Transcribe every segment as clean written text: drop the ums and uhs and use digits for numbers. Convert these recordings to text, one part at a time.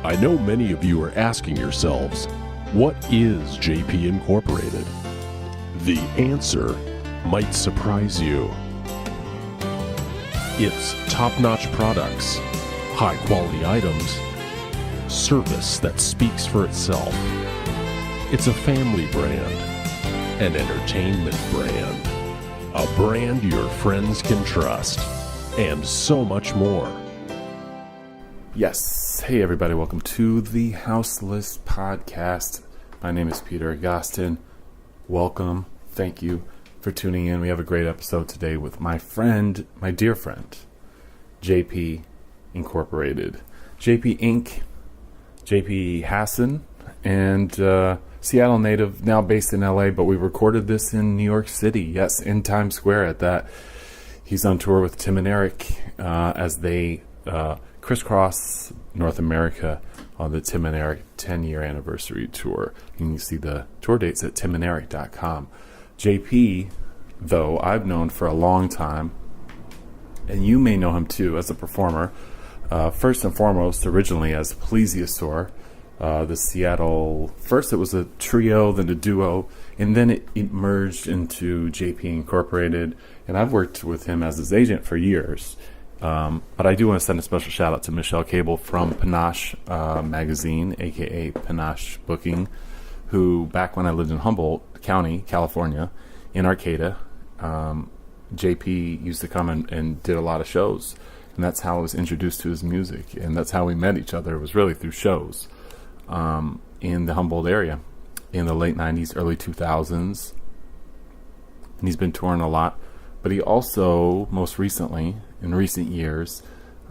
I know many of you are asking yourselves, what is JP Incorporated? The answer might surprise you. It's top-notch products, high-quality items, service that speaks for itself. It's a family brand, an entertainment brand, a brand your friends can trust, and so much more. Yes. Hey, everybody. Welcome to the Houseless Podcast. My name is Peter Agostin. Welcome. Thank you for tuning in. We have a great episode today with my dear friend, JP Incorporated. JP Inc., JP Hassan, and Seattle native, now based in LA, but we recorded this in New York City. Yes, in Times Square at that. He's on tour with Tim and Eric as they crisscross North America on the Tim and Eric 10-year anniversary tour. You can see the tour dates at timanderic.com. JP, though, I've known for a long time, and you may know him too as a performer. First and foremost, originally as Plesiosaur, the Seattle, first it was a trio, then a duo, and then it merged into JP Incorporated, and I've worked with him as his agent for years. But I do want to send a special shout out to Michelle Cable from Panache Magazine, aka Panache Booking, who back when I lived in Humboldt County, California, in Arcata, JP used to come and did a lot of shows, and that's how I was introduced to his music, and that's how we met each other. It was really through shows in the Humboldt area in the late 90s, early 2000s, and he's been touring a lot. But he also, most recently, in recent years,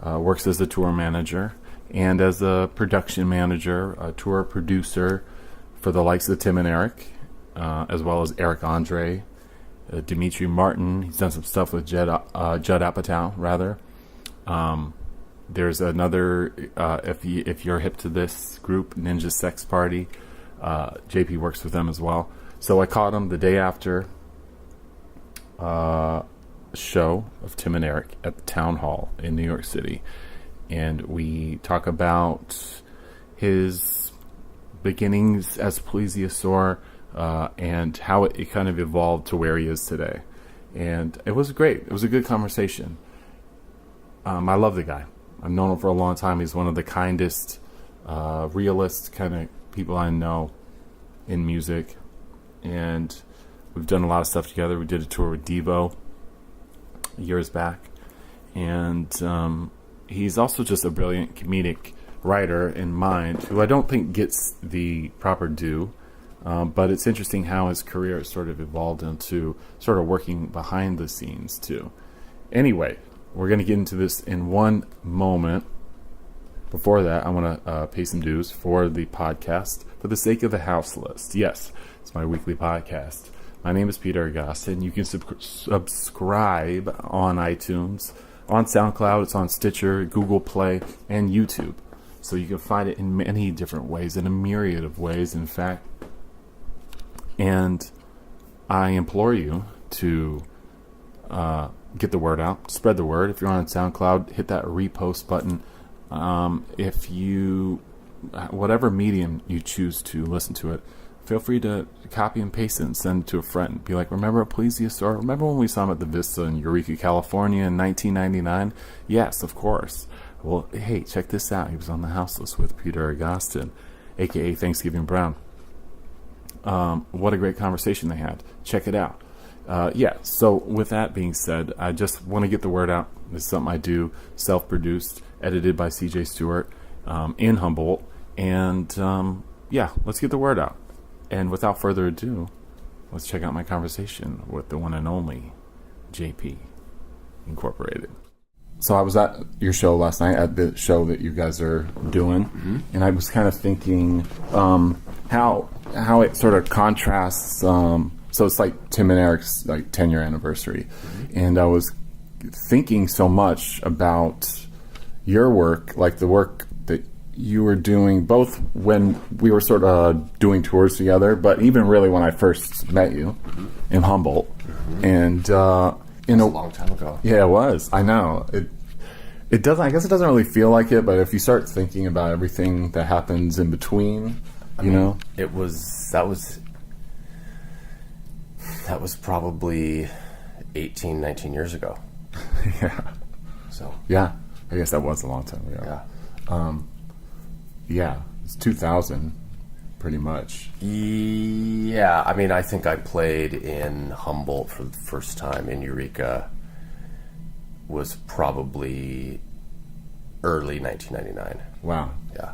works as a tour manager and as a production manager, a tour producer for the likes of Tim and Eric, as well as Eric Andre, Dimitri Martin. He's done some stuff with Judd Apatow, rather. There's another, if you're hip to this group, Ninja Sex Party, JP works with them as well. So I caught him the day after show of Tim and Eric at the Town Hall in New York City, and we talk about his beginnings as Plesiosaur and how it kind of evolved to where he is today. And it was great. It was a good conversation. I love the guy. I've known him for a long time. He's one of the kindest, realist kind of people I know in music, and we've done a lot of stuff together. We did a tour with Devo years back, and he's also just a brilliant comedic writer in mind, who I don't think gets the proper due, but it's interesting how his career has sort of evolved into sort of working behind the scenes too. Anyway, we're going to get into this in one moment. Before that, I want to pay some dues for the podcast for the sake of the house list. Yes, it's my weekly podcast. My name is Peter Agostin. You can subscribe on iTunes, on SoundCloud, it's on Stitcher, Google Play, and YouTube. So you can find it in many different ways, in a myriad of ways, in fact. And I implore you to get the word out, spread the word. If you're on SoundCloud, hit that repost button. If you, whatever medium you choose to listen to it, feel free to copy and paste it and send it to a friend. Be like, remember Plesiosaur? Remember when we saw him at the Vista in Eureka, California in 1999? Yes, of course. Well, hey, check this out. He was on the house list with Peter Agostin, a.k.a. Thanksgiving Brown. What a great conversation they had. Check it out. So with that being said, I just want to get the word out. This is something I do, self-produced, edited by CJ Stewart in Humboldt. And let's get the word out. And without further ado, let's check out my conversation with the one and only JP Incorporated. So I was at your show last night, at the show that you guys are doing, and I was kind of thinking how it sort of contrasts. So it's like Tim and Eric's 10-year anniversary, and I was thinking so much about your work, like the work that you were doing both when we were sort of doing tours together, but even really when I first met you in Humboldt. And a long time ago. Yeah, it was. I know. It doesn't. I guess it doesn't really feel like it, but if you start thinking about everything that happens in between, that was probably 18, 19 years ago. yeah, So yeah. I guess that was a long time ago. yeah. Yeah, it's 2000, pretty much. Yeah, I mean, I think I played in Humboldt for the first time in Eureka was probably early 1999. Wow. Yeah.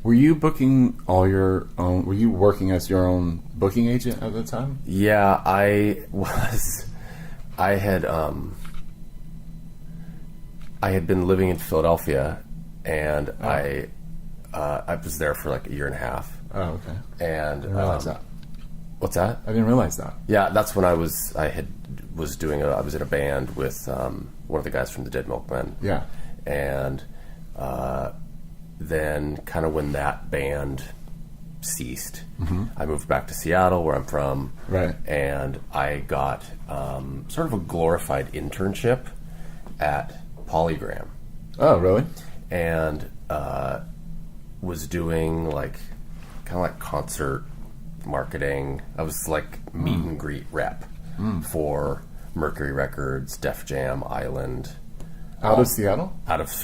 Were you booking all your own? Were you working as your own booking agent at the time? Yeah, I was. I had been living in Philadelphia, and I was there for like a year and a half. Oh, okay. And I didn't realize that. What's that? I didn't realize that. Yeah, that's when I was in a band with one of the guys from the Dead Milkmen. Yeah. And then kind of when that band ceased, I moved back to Seattle, where I'm from. Right. And I got sort of a glorified internship at Polygram. Oh, really? And was doing like kind of like concert marketing. I was like meet and greet rep for Mercury Records, Def Jam, Island. Out of Seattle?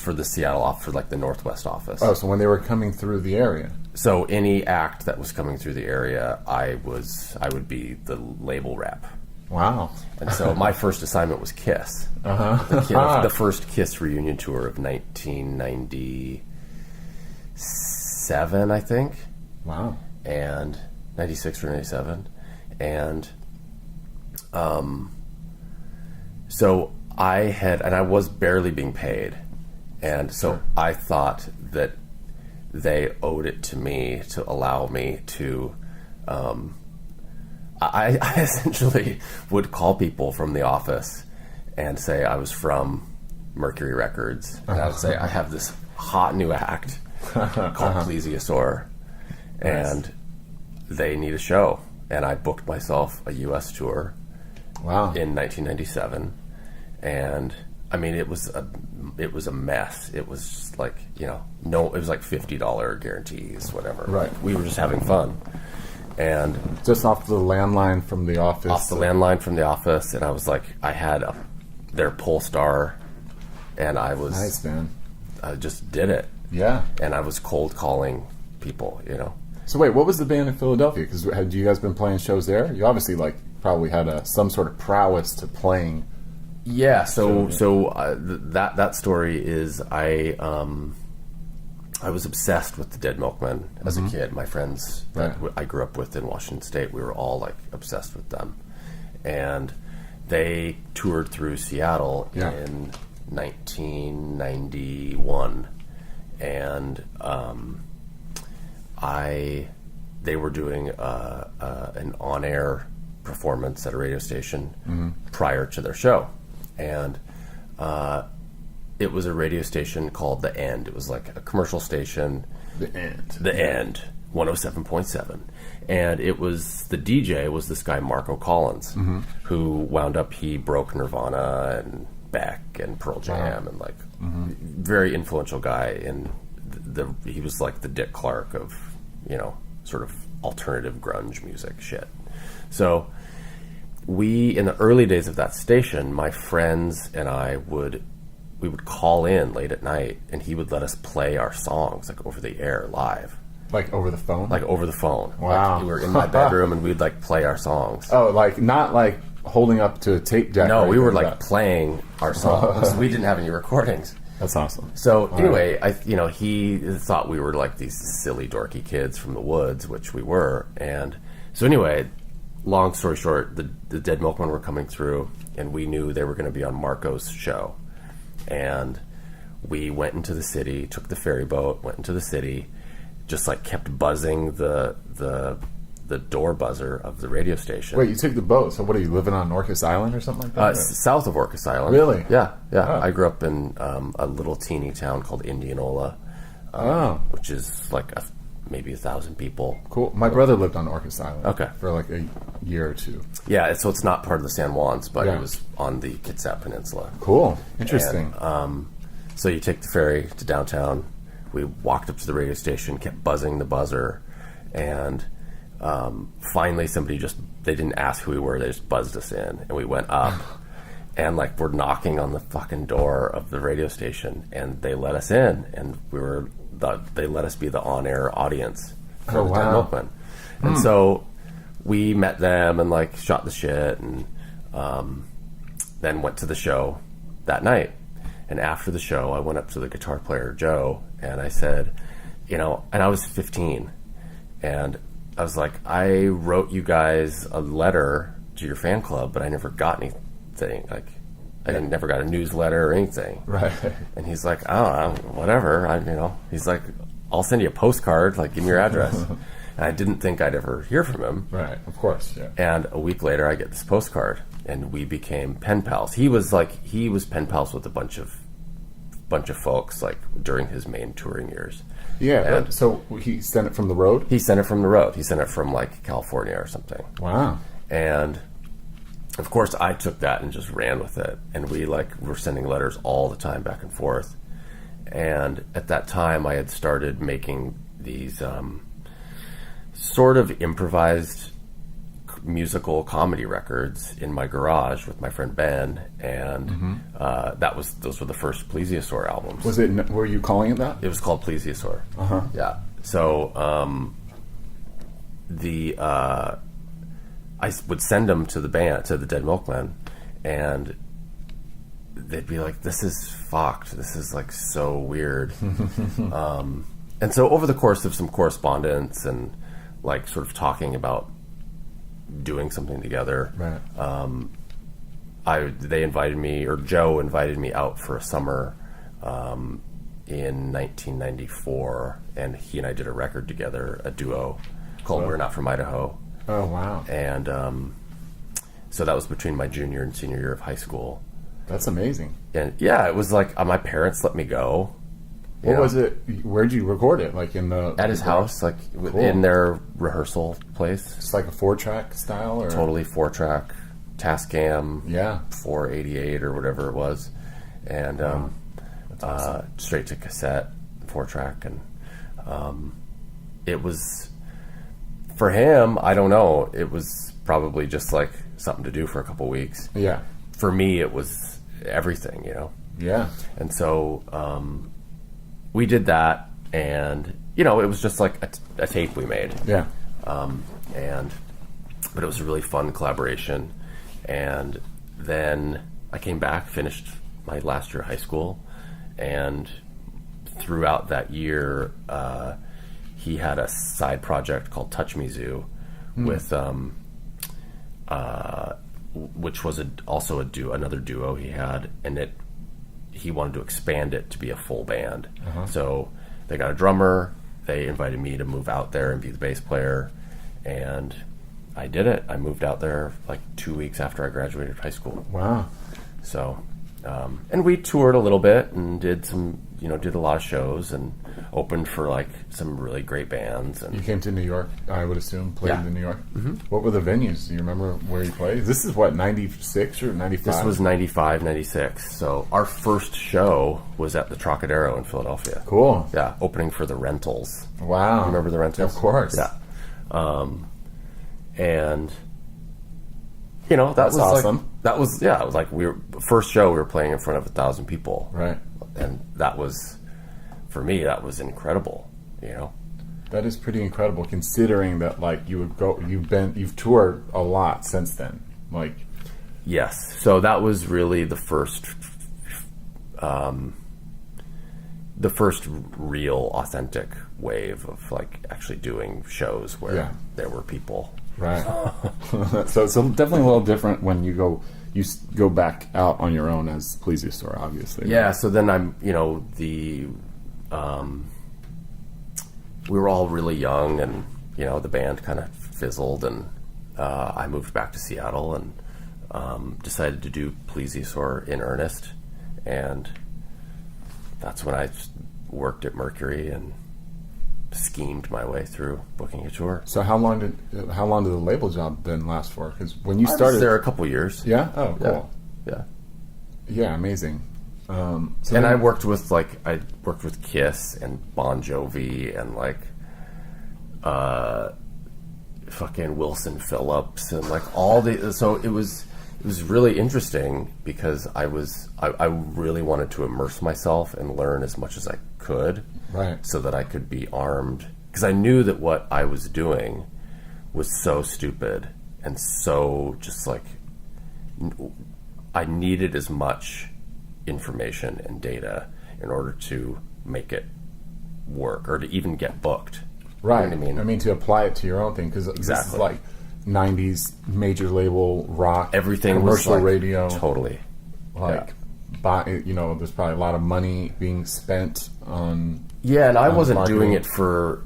For the Seattle office, for like the Northwest office. Oh, so when they were coming through the area. So any act that was coming through the area, I would be the label rep. Wow. And so my first assignment was Kiss. The first Kiss reunion tour of 1997, I think. Wow. And 96 or 97. And so I was barely being paid. And so I thought that they owed it to me to allow me to I essentially would call people from the office and say I was from Mercury Records, and I would say I have this hot new act called Plesiosaur, and they need a show. And I booked myself a U.S. tour in 1997, and I mean it was a mess. It was just like it was like $50 guarantees, whatever. Right. We were just having fun. And just off the landline from the office. Off the landline from the office, and I was like, I had their Polestar, and I was nice, man. I just did it. Yeah. And I was cold calling people, So wait, what was the band in Philadelphia? Because had you guys been playing shows there? You obviously probably had some sort of prowess to playing. Yeah. So that story is I was obsessed with the Dead Milkmen as a kid. My friends that I grew up with in Washington State, we were all like obsessed with them. And they toured through Seattle in 1991. And they were doing an on-air performance at a radio station prior to their show. And it was a radio station called The End. It was like a commercial station. The End. The End, 107.7. And it was, the DJ was this guy, Marco Collins, who wound up, he broke Nirvana and Beck and Pearl Jam and very influential guy. And he was like the Dick Clark of, sort of alternative grunge music shit. So in the early days of that station, my friends and I we would call in late at night, and he would let us play our songs like over the air live. Like over the phone? Like over the phone. Wow. Like we were in my bedroom, and we'd like play our songs. Oh, like not like holding up to a tape deck? No, we were like playing our songs. We didn't have any recordings. That's awesome. So anyway, he thought we were like these silly, dorky kids from the woods, which we were. And so anyway, long story short, the Dead Milkmen were coming through, and we knew they were going to be on Marco's show. And we went into the city, took the ferry boat, went into the city, just like kept buzzing the door buzzer of the radio station. Wait, you took the boat? So what are you, living on Orcas Island or something like that? South of Orcas Island. Really? Yeah. Oh. I grew up in a little teeny town called Indianola, which is like maybe 1,000 people. Cool. My brother lived on Orcas Island. Okay. For like a year or two. Yeah, so it's not part of the San Juans, but it was on the Kitsap Peninsula. Cool. Interesting. And, So you take the ferry to downtown. We walked up to the radio station, kept buzzing the buzzer, and finally somebody they didn't ask who we were, they just buzzed us in, and we went up. And like we're knocking on the fucking door of the radio station, and they let us in, and they let us be the on-air audience for the Dead Milkmen. And so we met them and like shot the shit, and then went to the show that night. And after the show, I went up to the guitar player Joe, and I said, and I was 15, and I was like, I wrote you guys a letter to your fan club, but I never got anything. Like, I never got a newsletter or anything. Right. And he's like, oh, whatever. He's like, I'll send you a postcard. Like, give me your address. And I didn't think I'd ever hear from him. Right. Of course. Yeah. And a week later, I get this postcard, and we became pen pals. He was pen pals with a bunch of folks like during his main touring years. Yeah. And so he sent it from the road? He sent it from the road. He sent it from like California or something. Wow. And of course, I took that and just ran with it. And we were sending letters all the time back and forth. And at that time, I had started making these sort of improvised musical comedy records in my garage with my friend Ben. And those were the first Plesiosaur albums. Were you calling it that? It was called Plesiosaur. Uh-huh. Yeah. So I would send them to the band, to the Dead Milkmen, and they'd be like, this is fucked. This is like so weird. And so over the course of some correspondence and like sort of talking about doing something together, right. They invited me, or Joe invited me out for a summer in 1994, and he and I did a record together, a duo called We're Not From Idaho. Oh, wow. And so that was between my junior and senior year of high school. That's amazing. And yeah, it was like my parents let me go. What was it? Where'd you record it? Like at his house, like cool. in their rehearsal place. It's like a 4-track style, or totally 4-track, Tascam, yeah, 488 or whatever it was, and awesome. Straight to cassette, 4-track, and it was for him. I don't know. It was probably just like something to do for a couple weeks. Yeah. For me, it was everything, Yeah. And so we did that, and it was just like a tape we made. Yeah. But it was a really fun collaboration. And then I came back, finished my last year of high school, and throughout that year, he had a side project called Touch Me Zoo with which was also another duo he had, and he wanted to expand it to be a full band. Uh-huh. So they got a drummer. They invited me to move out there and be the bass player, and I did it. I moved out there like 2 weeks after I graduated high school. Wow. So, and we toured a little bit and did a lot of shows and opened for like some really great bands. And you came to New York, I would assume, played in New York. Mm-hmm. What were the venues? Do you remember where you played? This is what, 96 or 95? This was 95, 96. So our first show was at the Trocadero in Philadelphia. Cool. Yeah, opening for the Rentals. Wow. You remember the Rentals? Of course. Yeah. And that That's was awesome. It was like first show we were playing in front of 1,000 people. Right. And that was, for me, that was incredible, That is pretty incredible, considering that like you've toured a lot since then. Like, yes. So that was really the first real authentic wave of like actually doing shows where there were people. Right. So it's definitely a little different when you go back out on your own as Plesiosaur, obviously. Yeah. So then we were all really young, and the band kind of fizzled, and I moved back to Seattle and decided to do Plesiosaur in earnest, and that's when I worked at Mercury and schemed my way through booking a tour. So how long did the label job then last for? Because when you I started was there a couple years. Yeah. Oh, cool. Yeah. Yeah, amazing. So And then- I worked with Kiss and Bon Jovi and like fucking Wilson Phillips and like all the, so it was really interesting because I really wanted to immerse myself and learn as much as I could, Right. so that I could be armed, because I knew that what I was doing was so stupid and so just like I needed as much information and data in order to make it work or to even get booked. Right. You know what I mean? To apply it to your own thing, because this is Exactly. like 90s major label rock, Everything commercial was like, radio, totally. like, there's probably a lot of money being spent on. Yeah, and I wasn't marketing. doing it for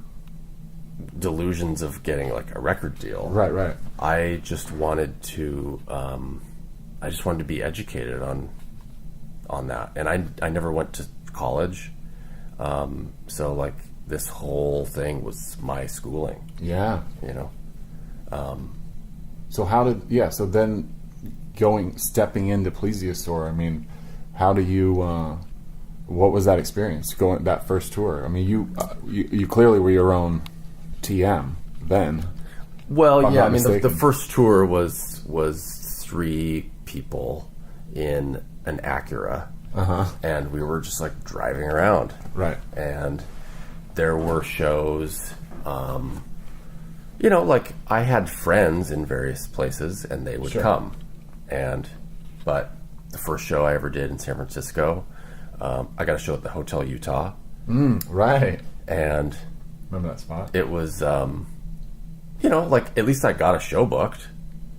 delusions of getting like a record deal. Right. I just wanted to be educated on that, and I never went to college, so like this whole thing was my schooling. Yeah. You know, So so then stepping into Plesiosaur, I mean, how do you, what was that experience going that first tour? I mean, you clearly were your own TM then. well, I'm yeah. not I mean, the mistaken. first tour was 3 people in an Acura, and we were just like driving around. Right. And there were shows, like I had friends in various places and they would Sure. come. But the first show I ever did in San Francisco, I got a show at the Hotel Utah, Right. and Remember that spot? it was, like at least I got a show booked.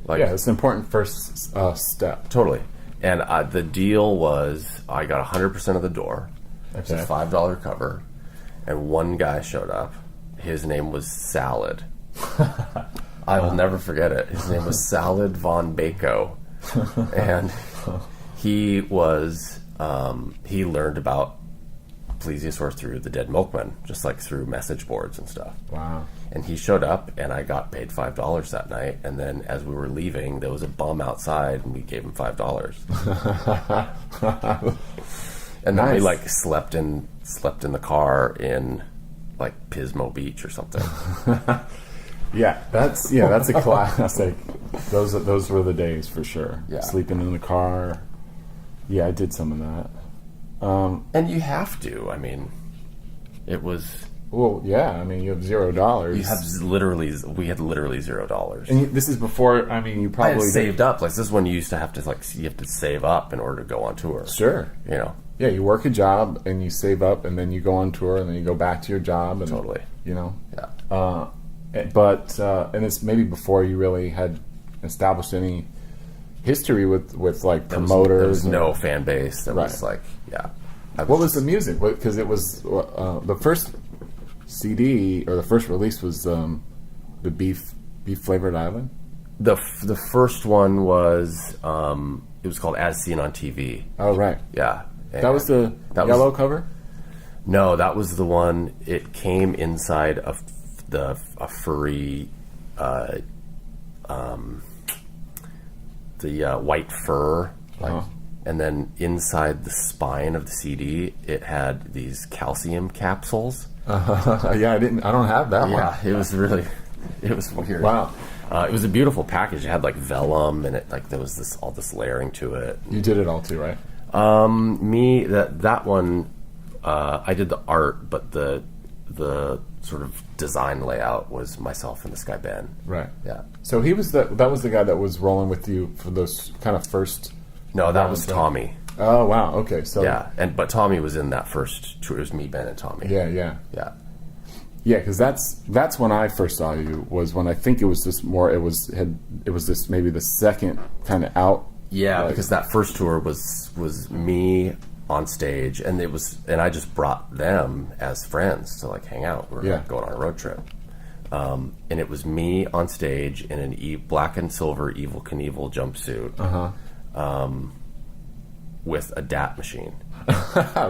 Like, Yeah, it's an important first step. totally. And the deal was I got 100% of the door. It's a Okay. $5 cover. And one guy showed up. His name was Salad. I will never forget it. His name was Salad Von Bako. And he was, he learned about Plesiosaur through the Dead Milkmen, just like through message boards and stuff. Wow. And he showed up, and I got paid $5 that night. And then as we were leaving, there was a bum outside, and we gave him $5. And then we Nice. like slept in the car in like Pismo Beach or something. Yeah, that's a classic. Those were the days for sure. Yeah. Sleeping in the car. Yeah, I did some of that. And you have to. I mean, it was. Well, yeah. I mean, you have $0. We had literally $0. and this is before. I mean, you I had probably saved up. Like this is when you used to have to you have to save up in order to go on tour. Sure. You know. Yeah, you work a job and you save up, and then you go on tour, and then you go back to your job. And, Totally. You know. Yeah. And it's maybe before you really had established any history with like promoters. There was and- no fan base. That was Right. like, yeah. What was the music? Because it was the first CD or the first release was the beef flavored island. The first one was it was called As Seen on TV. Oh right, Yeah. that was the yellow cover. No, that was the one. It came inside of a furry, the white fur, like, and then inside the spine of the CD, it had these calcium capsules. Yeah, I don't have that Yeah, it was really, it was weird. Wow. It was a beautiful package. It had like vellum, and it like there was all this layering to it. one. You did it all too, right? That one, I did the art, but the sort of design layout was myself and this guy Ben. Right. Yeah. So that was the guy that was rolling with you for those kind of first. No, that was Round Tommy. Oh wow. Okay. So Yeah, but Tommy was in that first tour. It was me, Ben, and Tommy. Yeah. Yeah. Yeah, because that's when I first saw you. Was when I think it was just more. It was this maybe the second kind of out. Yeah, like- because that first tour was me on stage, and I just brought them as friends to like hang out. We were Yeah. going on a road trip, and it was me on stage in an black and silver Evel Knievel jumpsuit, with a DAT machine.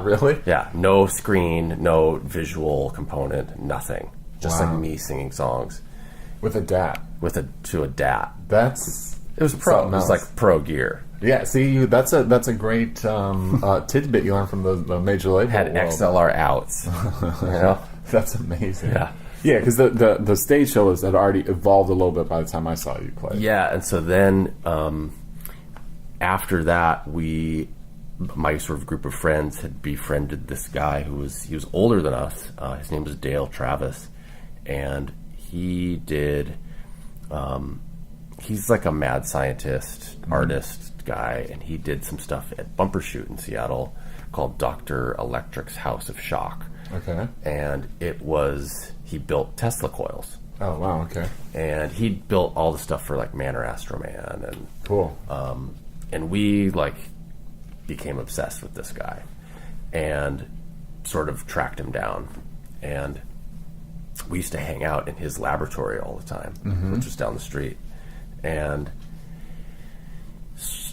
Really? Yeah, no screen, no visual component, nothing. Just Wow. like me singing songs With a DAT. to a DAT. That's It was pro. It something was else. like pro gear. Yeah, see, that's a great tidbit you learned from the major label Had world. XLR outs. You know? That's amazing. Yeah. Yeah, because the stage shows had already evolved a little bit by the time I saw you play. Yeah, and so then after that, my sort of group of friends had befriended this guy he was older than us. His name was Dale Travis, and he did. He's like a mad scientist, artist guy, and he did some stuff at Bumbershoot in Seattle called Dr. Electric's House of Shock. Okay. And he built Tesla coils. Oh, wow, okay. And he built all the stuff for like Man or Astro Man, and Cool. and we like became obsessed with this guy and sort of tracked him down, and we used to hang out in his laboratory all the time, which was down the street, and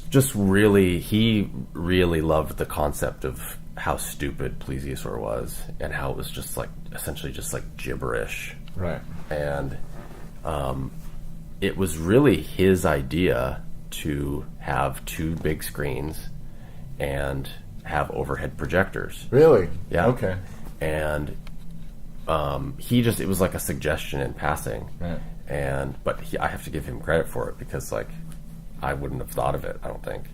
just he really loved the concept of how stupid Plesiosaur was and how it was just like essentially just like gibberish. Right. And it was really his idea to have 2 big screens and have overhead projectors. Really? Yeah. Okay. And it was like a suggestion in passing. Right. But I have to give him credit for it, because like I wouldn't have thought of it, I don't think.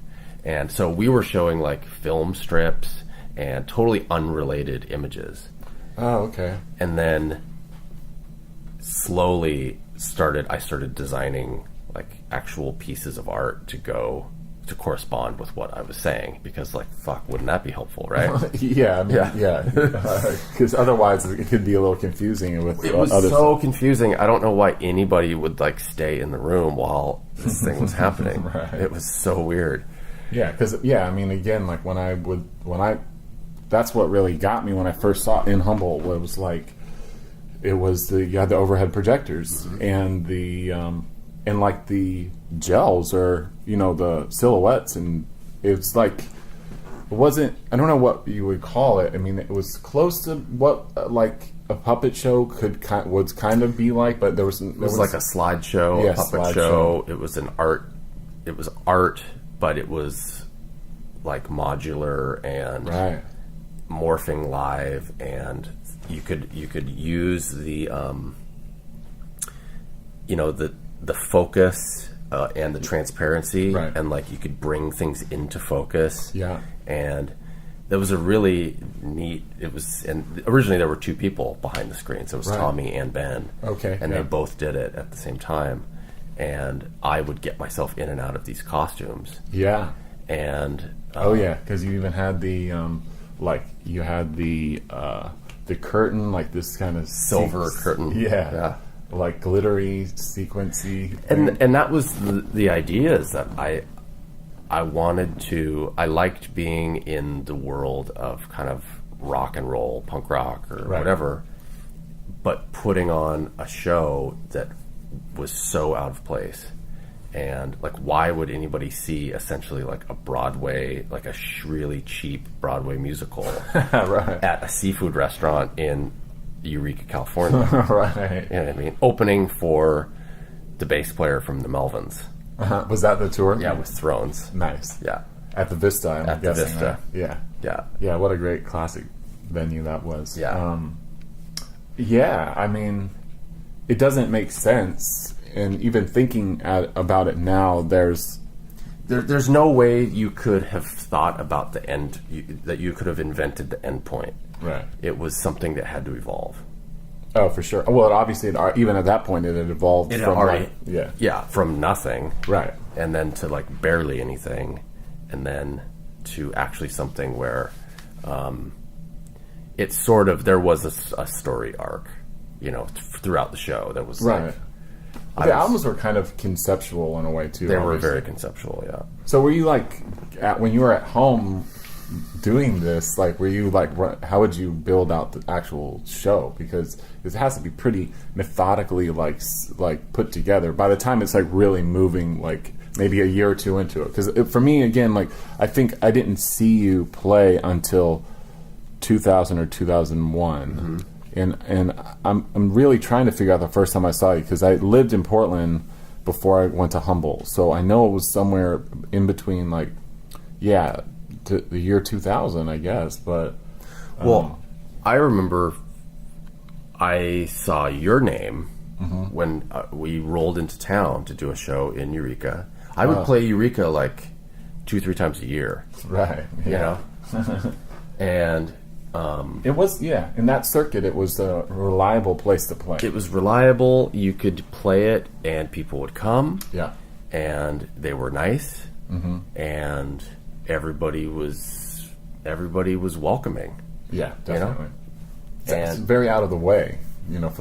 And so we were showing like film strips and totally unrelated images. Oh, okay. And then slowly I started designing like actual pieces of art to correspond with what I was saying, because like, fuck, wouldn't that be helpful, right? Yeah, I mean, yeah. Because otherwise it could be a little confusing with It was other so confusing. I don't know why anybody would like stay in the room while this thing was happening. Right. It was so weird. Yeah, because I mean, again, like that's what really got me when I first saw it in Humboldt. You had the overhead projectors and the and like the gels, or the silhouettes, and it's like it wasn't. I don't know what you would call it. I mean, it was close to what like a puppet show would kind of be like, but there was like a slideshow, Yeah, a puppet slideshow. show. It was art, but it was like modular and right. morphing live, and you could use the the focus and the transparency, Right. and like you could bring things into focus. Yeah. And that was a really neat. And originally there were 2 people behind the screen, so it was Right. Tommy and Ben. Okay, and yeah. they both did it at the same time, and I would get myself in and out of these costumes. Yeah. And Oh yeah, because you even had the you had the curtain, like this kind of silver curtain. Yeah. Like glittery, sequency thing. And that was the idea, is that I liked being in the world of kind of rock and roll, punk rock or Right. whatever, but putting on a show that was so out of place. And like, why would anybody see essentially like a Broadway, like a really cheap Broadway musical Right. at a seafood restaurant in Eureka, California? Right. You know what I mean? Opening for the bass player from the Melvins. Was that the tour? Yeah, with Thrones. Nice. Yeah. At the Vista, I'm At the guessing. Vista. Right? Yeah. Yeah. Yeah, what a great classic venue that was. Yeah. Yeah, I mean, it doesn't make sense. And even thinking about it now, there's no way you could have thought about the end, that you could have invented the end point. right. It was something that had to evolve. Oh, for sure. Well, obviously, even at that point, it had evolved It had from already, yeah, from nothing, right, and then to like barely anything, and then to actually something where it's sort of, there was a story arc, throughout the show. There was right. like, The albums were kind of conceptual in a way too. they were obviously. very conceptual, yeah. So were you like when you were at home doing this? Like, were you like, how would you build out the actual show? Because it has to be pretty methodically like put together. By the time it's like really moving, like maybe a year or 2 into it. Because for me, again, like I think I didn't see you play until 2000 or 2001. Mm-hmm. And I'm really trying to figure out the first time I saw you, because I lived in Portland before I went to Humboldt. So I know it was somewhere in between, like, to the year 2000, I guess. But well, I remember I saw your name when we rolled into town to do a show in Eureka. I would play Eureka like 2-3 times a year. right, You know, and it was in that circuit. It was a reliable place to play. it was reliable. You could play it, and people would come. Yeah, And they were nice, and everybody was welcoming. yeah, definitely. It's And very out of the way, you know.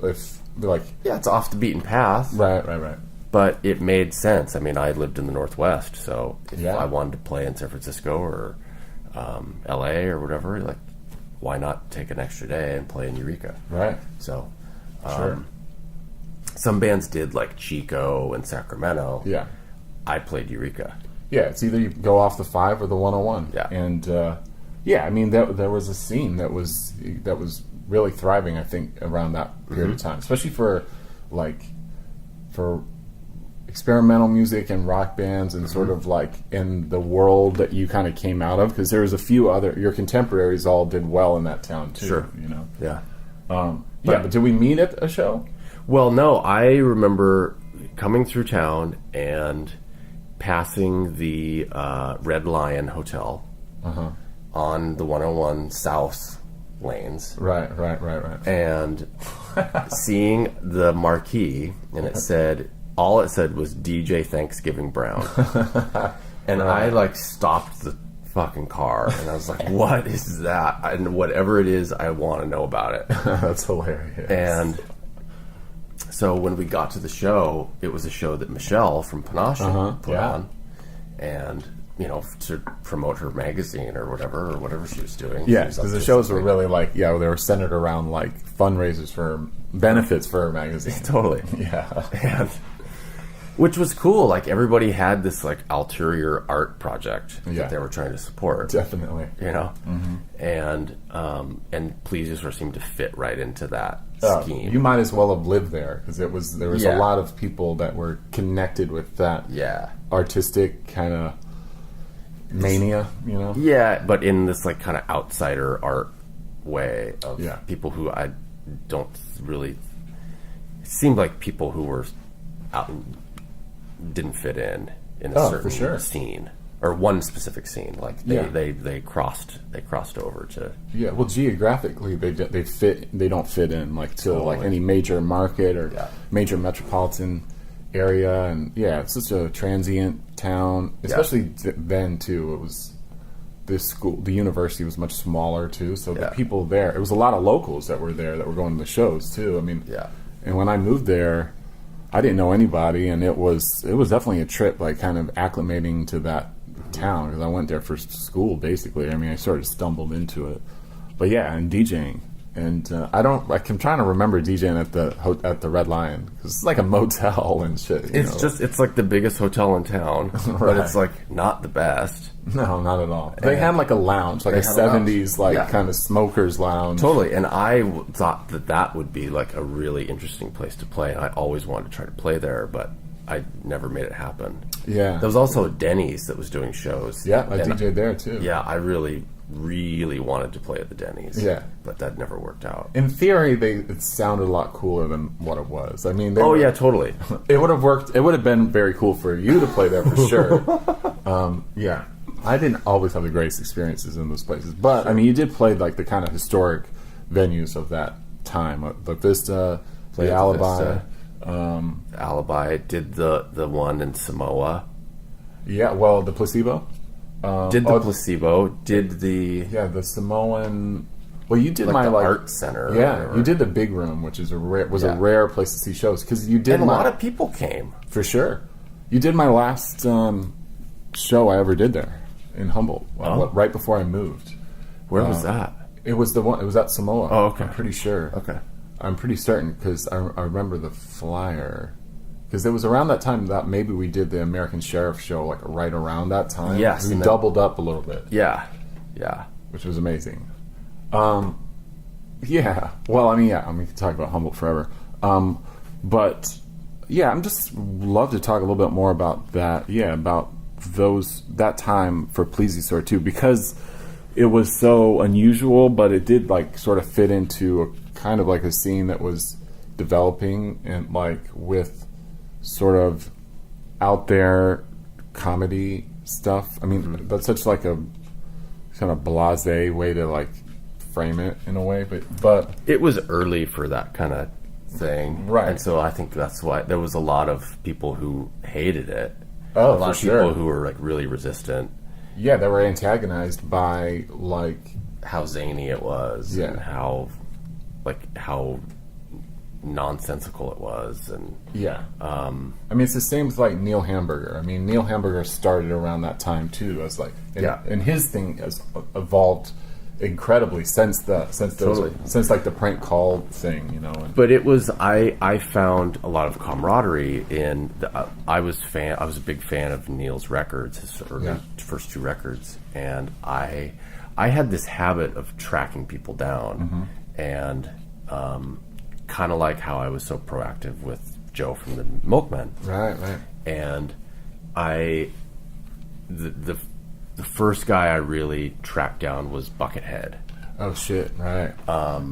If like yeah, it's off the beaten path, right. but it made sense. I mean, I lived in the Northwest, so if Yeah. I wanted to play in San Francisco or L.A. or whatever, like, why not take an extra day and play in Eureka? Right. So, Sure. some bands did like Chico and Sacramento. Yeah. I played Eureka. Yeah, it's either you go off the 5 or the 101. Yeah. And I mean there was a scene that was really thriving, I think, around that period of time, especially for experimental music and rock bands and sort of like in the world that you kind of came out of, because there was a few other your contemporaries all did well in that town too. Sure. You know. Yeah. But did we meet at a show? Well, no, I remember coming through town and passing the Red Lion Hotel on the 101 South lanes Right. and seeing the marquee, and all it said was DJ Thanksgiving Brown. And I like stopped the fucking car and I was like, what is that? And whatever it is, I want to know about it. That's hilarious. And so when we got to the show, it was a show that Michelle from Panache put on, and you know, to promote her magazine or whatever she was doing. Yeah, because the shows were really like, they were centered around like fundraisers for benefits for her magazine. Totally. Yeah. And which was cool. Like, everybody had this like ulterior art project that they were trying to support. Definitely. You know, and Plesiosaur seemed to fit right into that scheme. You might as well have lived there, because there was a lot of people that were connected with that artistic kind of mania, you know? Yeah, but in this like kind of outsider art way of people who I don't really... It seemed like people who were out, didn't fit in a certain scene. Or one specific scene. Like, they crossed over to... Yeah, well, geographically, they don't fit in, like, to like any major market or major metropolitan area. And it's such a transient town, especially then too. It was the university was much smaller too, so the people there, it was a lot of locals that were there that were going to the shows too. I mean, and when I moved there, I didn't know anybody, and it was definitely a trip, like kind of acclimating to that town, because I went there for school basically. I mean, I sort of stumbled into it, but and DJing. And I'm trying to remember DJing at the Red Lion, because it's like a motel and shit. It's like the biggest hotel in town, but it's like not the best. No, not at all. They had like a lounge, like a 70s kind of smokers lounge. Totally, and I thought that would be like a really interesting place to play, and I always wanted to try to play there, but I never made it happen. Yeah. There was also Denny's that was doing shows. Yeah, I DJ'd there too. Yeah, I really wanted to play at the Denny's. Yeah. But that never worked out. In theory, it sounded a lot cooler than what it was. I mean, totally. It would have worked. It would have been very cool for you to play there for sure. I didn't always have the greatest experiences in those places, but I mean, you did play like the kind of historic venues of that time. The Vista, the Alibi. Alibi did the one in Samoa. Yeah, well, the Placebo. Did the Placebo? Did the the Samoan? Well, you did like my the art center. Yeah, you did the Big Room, which is a rare place to see shows, because you did. And a lot of people came for sure. You did my last show I ever did there in Humboldt, right before I moved. Where was that? It was the one. It was at Samoa. Oh, okay. I'm pretty sure. Okay. I'm pretty certain, because I remember the flyer. Because it was around that time that maybe we did the American Sheriff show, like right around that time. Yes. We doubled up a little bit. Yeah. Which was amazing. Well, I mean, we could talk about Humboldt forever. But I'm just love to talk a little bit more about that. Yeah, about that time for Plesiosaur too, because it was so unusual, but it did like sort of fit into a kind of like a scene that was developing, and like with sort of out there comedy stuff. I mean, that's such like a kind of blasé way to like frame it in a way, but it was early for that kind of thing, right? And so I think that's why there was a lot of people who hated it. Oh, a lot for of sure. people who were like really resistant. Yeah, they were antagonized by like how zany it was, Yeah. and how nonsensical it was, and yeah. I mean, it's the same with like Neil Hamburger. I mean, Neil Hamburger started around that time too, as like and his thing has evolved incredibly since like the prank call thing, you know. But it was I found a lot of camaraderie in I was a big fan of Neil's records, his first two records, and I had this habit of tracking people down, and kind of like how I was so proactive with Joe from the Milkmen, right, and the first guy I really tracked down was Buckethead. Oh shit! Right.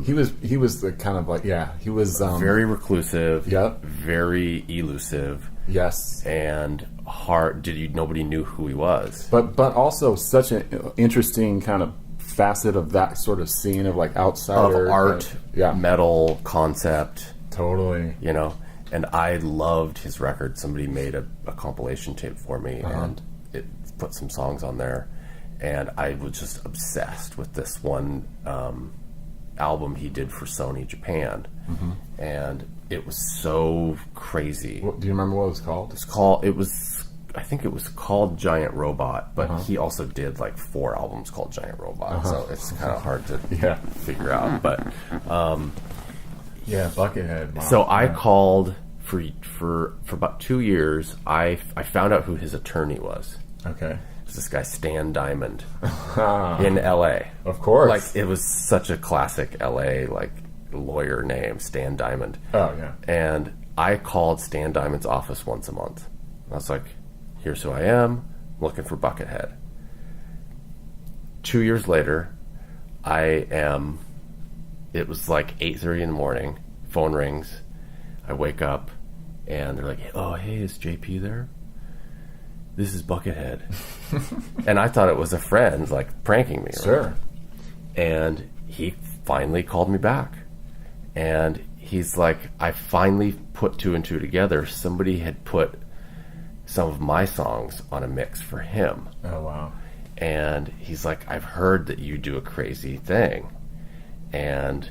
He was the kind of like he was very reclusive. Yep. Very elusive. Yes. And hard. Nobody knew who he was. But also such an interesting kind of facet of that sort of scene of like outsider of art, metal concept. Totally. You know, and I loved his record. Somebody made a compilation tape for me, and it put some songs on there, and I was just obsessed with this one album he did for Sony Japan, and it was so crazy. Do you remember what it was called? I think it was called Giant Robot, but he also did like 4 albums called Giant Robot, so it's kind of hard to figure out. But Buckethead. Wow. So I called for about 2 years. I found out who his attorney was. Okay. It was this guy Stan Diamond in L.A. Of course. Like, it was such a classic L.A. like lawyer name, Stan Diamond. Oh yeah. And I called Stan Diamond's office once a month. I was like, "Here's who I am. I'm looking for Buckethead." 2 years later, it was like 8:30 in the morning. Phone rings. I wake up, and they're like, "Oh, hey, is JP there? This is Buckethead." And I thought it was a friend, like, pranking me. Sure. Right? And he finally called me back. And he's like, I finally put 2 and 2 together. Somebody had put some of my songs on a mix for him. Oh, wow. And he's like, I've heard that you do a crazy thing. And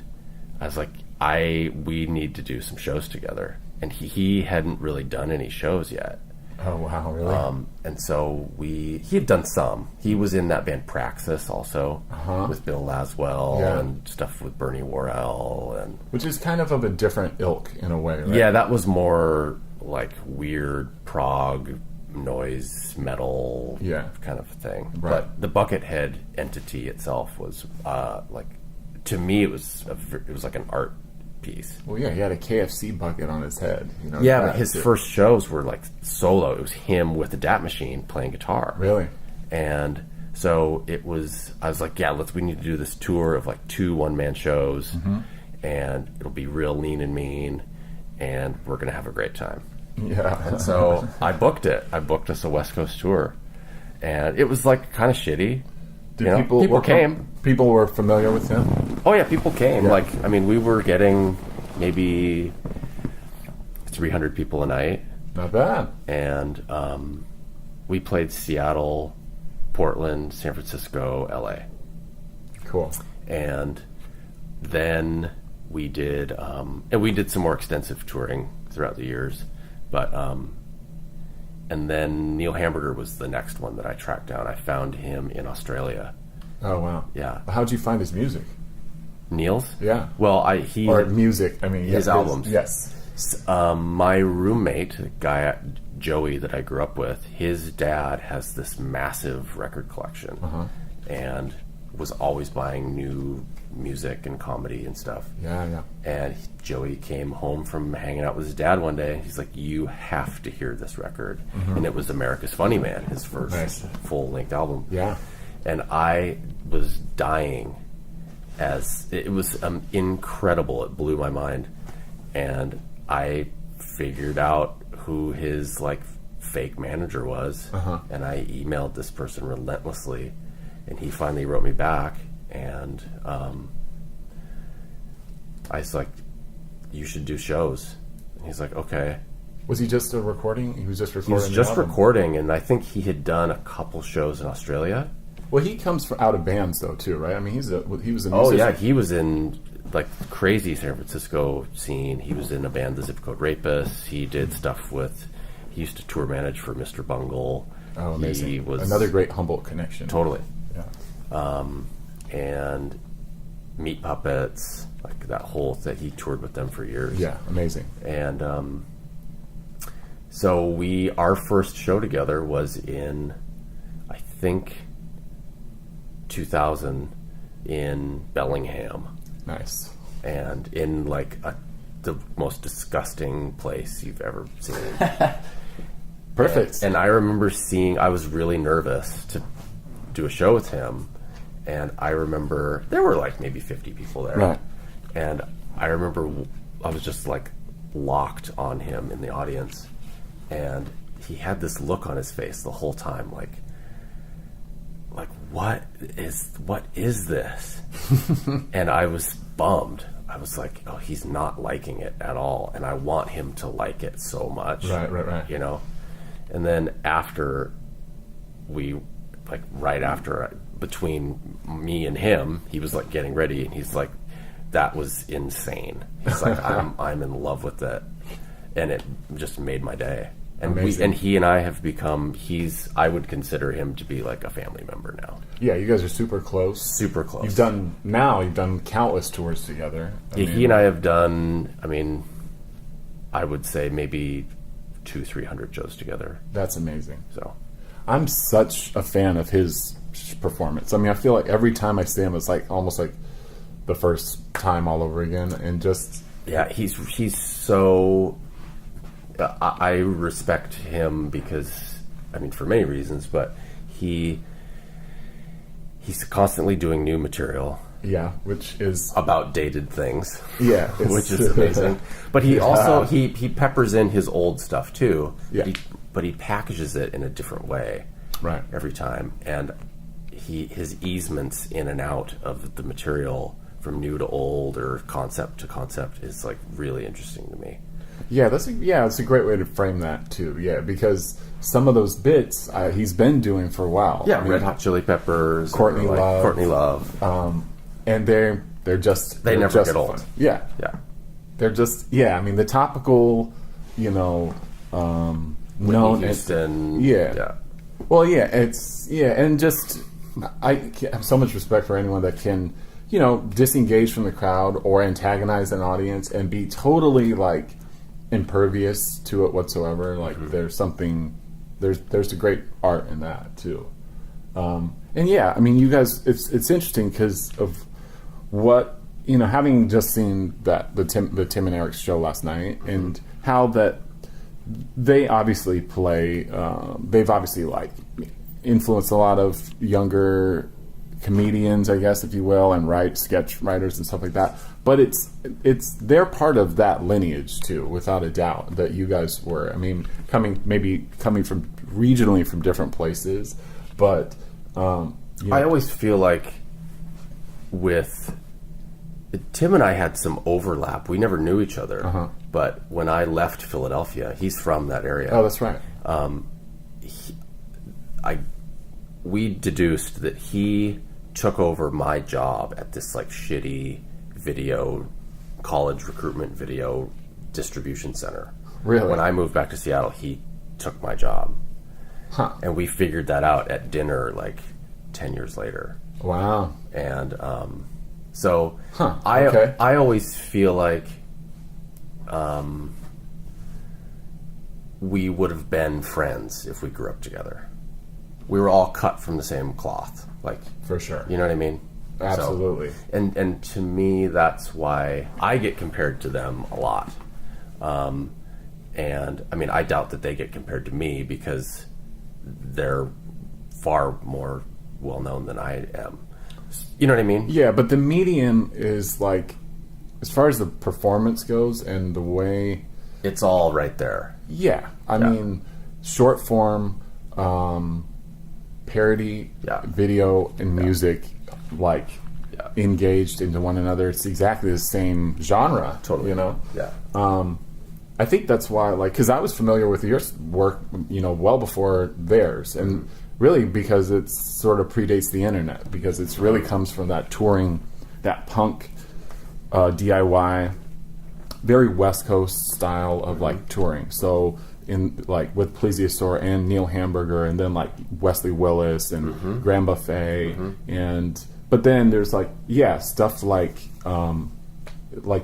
I was like, we need to do some shows together. And he hadn't really done any shows yet. Oh, wow, really? And so he had done some. He was in that band Praxis also, with Bill Laswell and stuff with Bernie Worrell. Which is kind of a different ilk in a way, right? Yeah, that was more like weird prog noise metal kind of thing. Right. But the Buckethead entity itself was to me it was like an art piece. Well, yeah, he had a KFC bucket on his head. You know, yeah, but his first shows were like solo. It was him with the DAT machine playing guitar. Really? And so I was like, we need to do this tour of like 2 one-man shows, and it'll be real lean and mean, and we're going to have a great time. Yeah. And so I booked it. I booked us a West Coast tour, and it was like kind of shitty. People came. People were familiar with him? Oh, yeah, people came. Yeah. Like, I mean, we were getting maybe 300 people a night. Not bad. And we played Seattle, Portland, San Francisco, LA. Cool. And then we did some more extensive touring throughout the years. But and then Neil Hamburger was the next one that I tracked down. I found him in Australia. Oh, wow. Yeah. How'd you find his music? Neil's? Yeah. Well, music. I mean, his albums. Yes. My roommate, the guy Joey that I grew up with, his dad has this massive record collection, and was always buying new music and comedy and stuff. Yeah. And Joey came home from hanging out with his dad one day, and he's like, "You have to hear this record." And it was America's Funny Man, his first full-length album. Yeah. And I was dying as it was incredible. It blew my mind. And I figured out who his like fake manager was, and I emailed this person relentlessly, and he finally wrote me back, and I was like, "You should do shows." And he's like, "Okay." Was he just a recording? He was just recording. He was just recording, and I think he had done a couple shows in Australia. Well, he comes out of bands though too, right? I mean, he was a musician. Oh yeah, he was in like crazy San Francisco scene. He was in a band, the Zip Code Rapists. He did stuff with. He used to tour manage for Mr. Bungle. Oh, amazing! He was another great Humboldt connection. Totally. Yeah. And Meat Puppets, like that whole thing. He toured with them for years. Yeah, amazing. And so our first show together was in, I think, 2000 in Bellingham. Nice. And in like the most disgusting place you've ever seen. Perfect. And I remember I was really nervous to do a show with him. And I remember there were like maybe 50 people there. Right. And I remember I was just like locked on him in the audience. And he had this look on his face the whole time, like what is this? And I was bummed. I was like, oh, he's not liking it at all, and I want him to like it so much. Right. You know. And then after between me and him, he was like getting ready, and he's like, that was insane. He's like, I'm in love with it, and it just made my day. And he and I have become. I would consider him to be like a family member now. Yeah, you guys are super close. Super close. You've done countless tours together. He and I have done. I mean, I would say maybe 200-300 shows together. That's amazing. So, I'm such a fan of his performance. I mean, I feel like every time I see him, it's like almost like the first time all over again, and just he's so. I respect him because, I mean, for many reasons, but he's constantly doing new material. Yeah, which is about dated things. Yeah, which is amazing. But he also he peppers in his old stuff too. Yeah, but he packages it in a different way. Right. Every time, and his easements in and out of the material from new to old or concept to concept is like really interesting to me. Yeah, that's a great way to frame that too. Yeah, because some of those bits he's been doing for a while. Yeah, Red Hot Chili Peppers, Courtney Love, and they're just they never get old. Fun. Yeah, they're just I mean the topical, Whitney Houston. Yeah. Well, and just I have so much respect for anyone that can disengage from the crowd or antagonize an audience and be totally like impervious to it whatsoever. Like there's a great art in that too. And I mean, you guys, it's interesting because of what having just seen the Tim and Eric show last night and how that they obviously play. They've obviously like influenced a lot of younger comedians, I guess, if you will, and sketch writers and stuff like that. But they're part of that lineage too, without a doubt. That you guys were. I mean, coming from regionally from different places, but I always feel like with Tim and I had some overlap. We never knew each other, but when I left Philadelphia, he's from that area. Oh, that's right. We deduced that he took over my job at this like shitty college recruitment video distribution center. Really? When I moved back to Seattle, he took my job. Huh. And we figured that out at dinner like 10 years later. Wow. And so okay. I always feel like we would have been friends if we grew up together. we were all cut from the same cloth. Like, For sure. you know what I mean? Absolutely. So, and to me, that's why I get compared to them a lot. And I mean, I doubt that they get compared to me because they're far more well known than I am. You know what I mean? Yeah, but the medium is like, as far as the performance goes and the way, It's all right there. yeah, I mean, short form, parody, Yeah. video, and music, like Yeah. engaged into one another. It's exactly the same genre. Totally. You know. Yeah. I think that's why, like, because I was familiar with your work, you know, well before theirs, and really because it sort of predates the internet, because it's really comes from that touring, that punk, DIY, very West Coast style of like touring. So in like with Plesiosaur and Neil Hamburger, and then like Wesley Willis and Grand Buffet, and but then there's like stuff like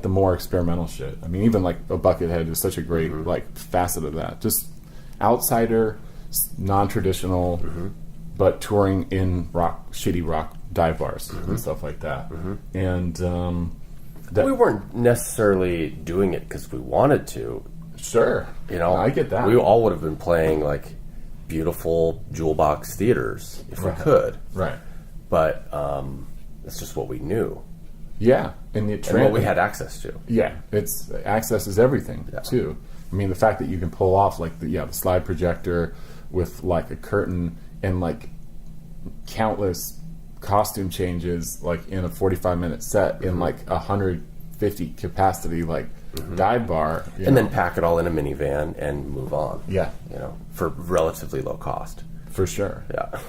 the more experimental shit. I mean, even like a Buckethead is such a great like facet of that. Just outsider, non-traditional, but touring in shitty rock dive bars and stuff like that. And that, We weren't necessarily doing it because we wanted to. sure, You know, I get that. We all would have been playing like beautiful jewel box theaters if we could. Right. But it's just what we knew Yeah, and and what we had access to. Yeah, it's access is everything too. I mean, the fact that you can pull off like the slide projector with like a curtain and like countless costume changes like in a 45-minute set in like 150 capacity like dive bar, you And know? then pack it all in a minivan and move on. Yeah, You know, for relatively low cost. for sure. Yeah.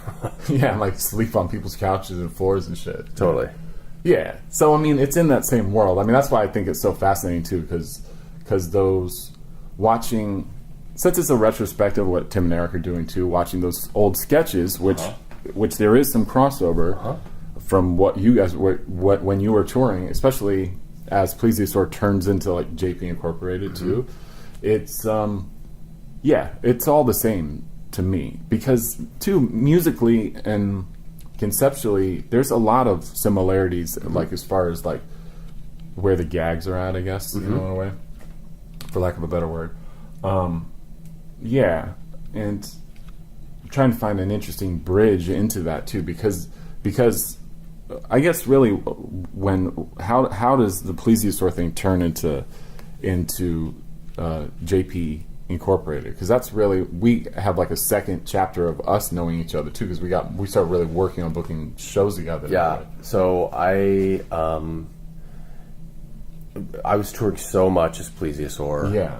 Yeah, and like sleep on people's couches and floors and shit. Totally. Yeah. So I mean, it's in that same world. I mean, that's why I think it's so fascinating too, because those watching, since it's a retrospective of what Tim and Eric are doing too, watching those old sketches, which there is some crossover from what you guys what when you were touring, especially as Plesiosaur turns into like JP Incorporated too. It's it's all the same to me, because too musically and conceptually there's a lot of similarities, like as far as like where the gags are at, I guess, you know, in a way, for lack of a better word. And I'm trying to find an interesting bridge into that too, because I guess really how does the Plesiosaur thing turn into JP Incorporated? Because that's really, we have like a second chapter of us knowing each other too, because we started really working on booking shows together. Yeah. So I was touring so much as Plesiosaur. Yeah.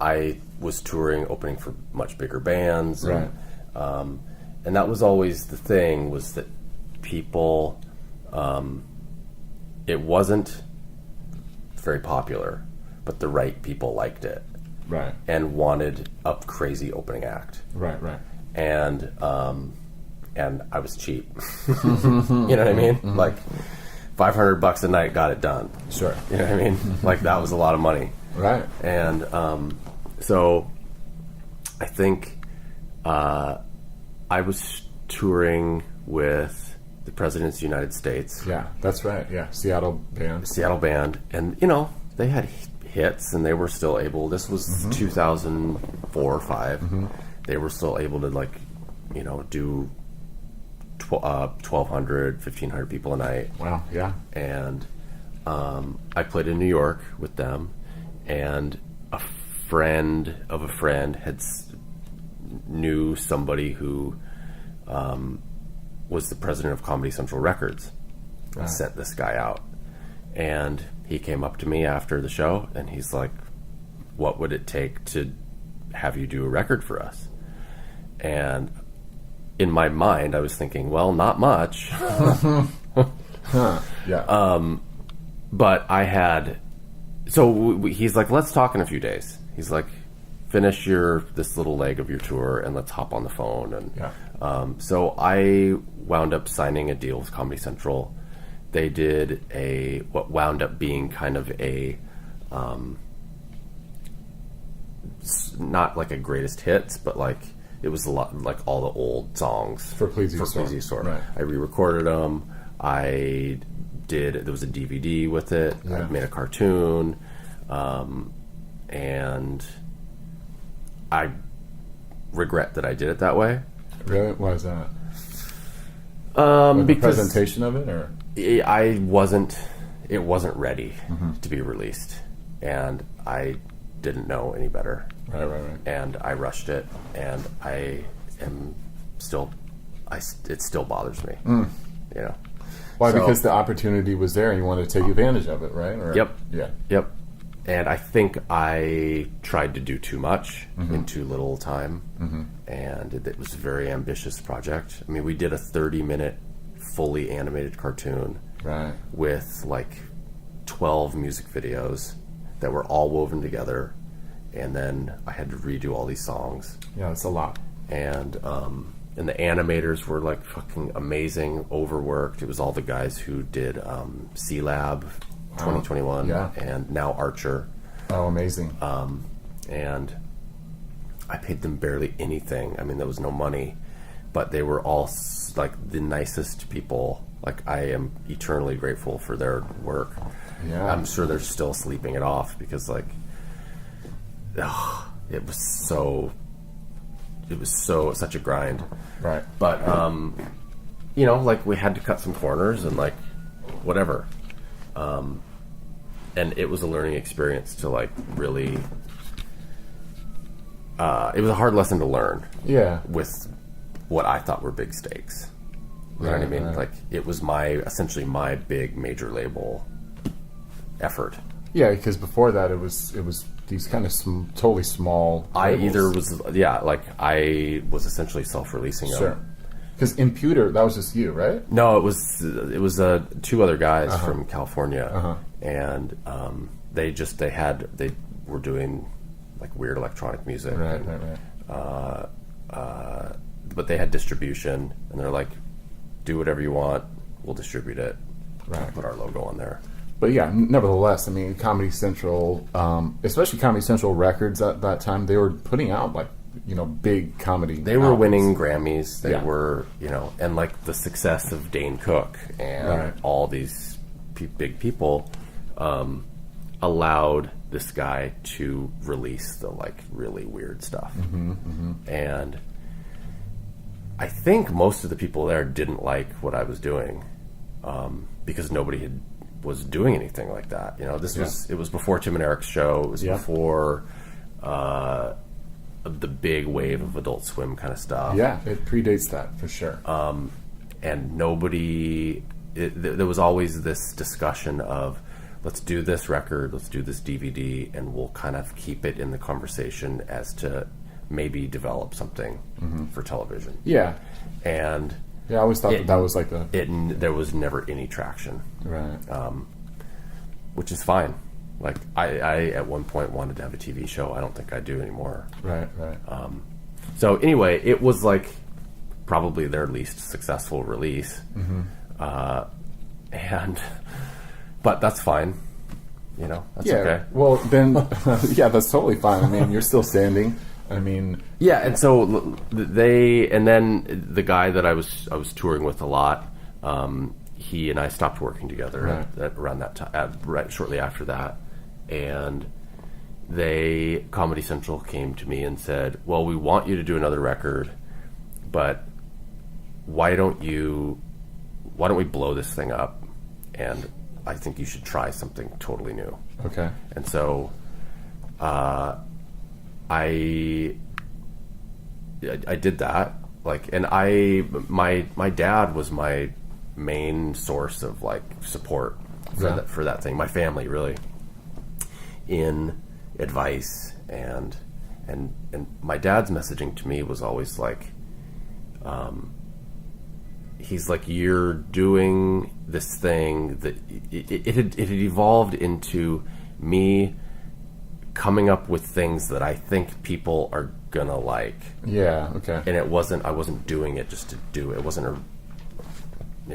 I was touring, opening for much bigger bands. Right. And that was always the thing, was that people, it wasn't very popular, but the right people liked it Right. and wanted a crazy opening act. Right. And I was cheap. You know what I mean? Like $500 a night got it done. Sure. You know what I mean? Like that was a lot of money. Right. And so I think I was touring with the President's United States, Yeah, that's right. Yeah, Seattle band. Seattle band, and you know, they had hits and they were still able, this was 2004 or 5, they were still able to like, you know, do 1,200, 1,500 people a night. Wow. Yeah. And I played in New York with them, and a friend of a friend knew somebody who was the president of Comedy Central Records, and sent this guy out. And he came up to me after the show, and he's like, "What would it take to have you do a record for us?" And in my mind, I was thinking, well, not much. Yeah. But I had, he's like, let's talk in a few days. He's like, finish this little leg of your tour and let's hop on the phone. And so I wound up signing a deal with Comedy Central. They did what wound up being kind of a, not like a greatest hits, but like it was a lot like all the old songs For Plesiosaur. Right. I re-recorded them. There was a DVD with it. Yeah. I made a cartoon, and I regret that I did it that way. Really? Why is that? The Because presentation of it, or it wasn't ready to be released, and I didn't know any better. right. And I rushed it, and I am still, it still bothers me. You know. Why? So- Because the opportunity was there, and you wanted to take advantage of it, right? Or, Yep. Yeah. Yep. And I think I tried to do too much in too little time, and it was a very ambitious project. I mean, we did a 30-minute fully animated cartoon Right. with like 12 music videos that were all woven together, and then I had to redo all these songs. Yeah, that's a lot. And the animators were like fucking amazing, overworked. It was all the guys who did C Lab 2021 yeah. and now Archer. Oh, amazing. And I paid them barely anything. I mean, there was no money, but they were all like the nicest people. Like, I am eternally grateful for their work. Yeah. I'm sure they're still sleeping it off because like, it was such a grind. Right. But you know, like, we had to cut some corners and like whatever. And it was a learning experience to like really. It was a hard lesson to learn Yeah. with what I thought were big stakes. You know what I Right, mean? right. Like, it was essentially my big major label effort. Yeah, because before that, it was these kind of totally small. I labels. I was essentially self-releasing them. Sure. Because Imputer, that was just you, right? No, it was two other guys from California, and they were doing like weird electronic music, Right, and, right. but they had distribution, and they're like, do whatever you want, we'll distribute it, Right. put our logo on there. But yeah, nevertheless, I mean, Comedy Central, especially Comedy Central Records at that time, they were putting out like, you know, big comedy. They were albums. winning Grammys. They Yeah. were, you know, and like the success of Dane Cook and Right. all these big people allowed this guy to release the like really weird stuff. And I think most of the people there didn't like what I was doing because nobody was doing anything like that. You know, it was before Tim and Eric's show. It was Yeah. before the big wave of Adult Swim kind of stuff. Yeah, it predates that for sure. And there was always this discussion of, let's do this record, let's do this DVD, and we'll kind of keep it in the conversation as to maybe develop something for television. Yeah. And Yeah, I always thought that was like the... there was never any traction, Right. which is fine. Like, I at one point wanted to have a TV show. I don't think I do anymore. Right. So anyway, it was like probably their least successful release. But that's fine. You know, that's Yeah. okay. Well, then, yeah, that's totally fine. I mean, you're still standing. I mean, Yeah, and so then the guy that I was touring with a lot, he and I stopped working together Right. at around that time, right shortly after that, and Comedy Central came to me and said, "Well, we want you to do another record, but why don't we blow this thing up? And I think you should try something totally new." okay. And so I did that, like, and my dad was my main source of like support for that thing. My family, really, in advice, and my dad's messaging to me was always like, he's like, you're doing this thing that it had evolved into me coming up with things that I think people are gonna like. Yeah, okay. And I wasn't doing it just to do it. It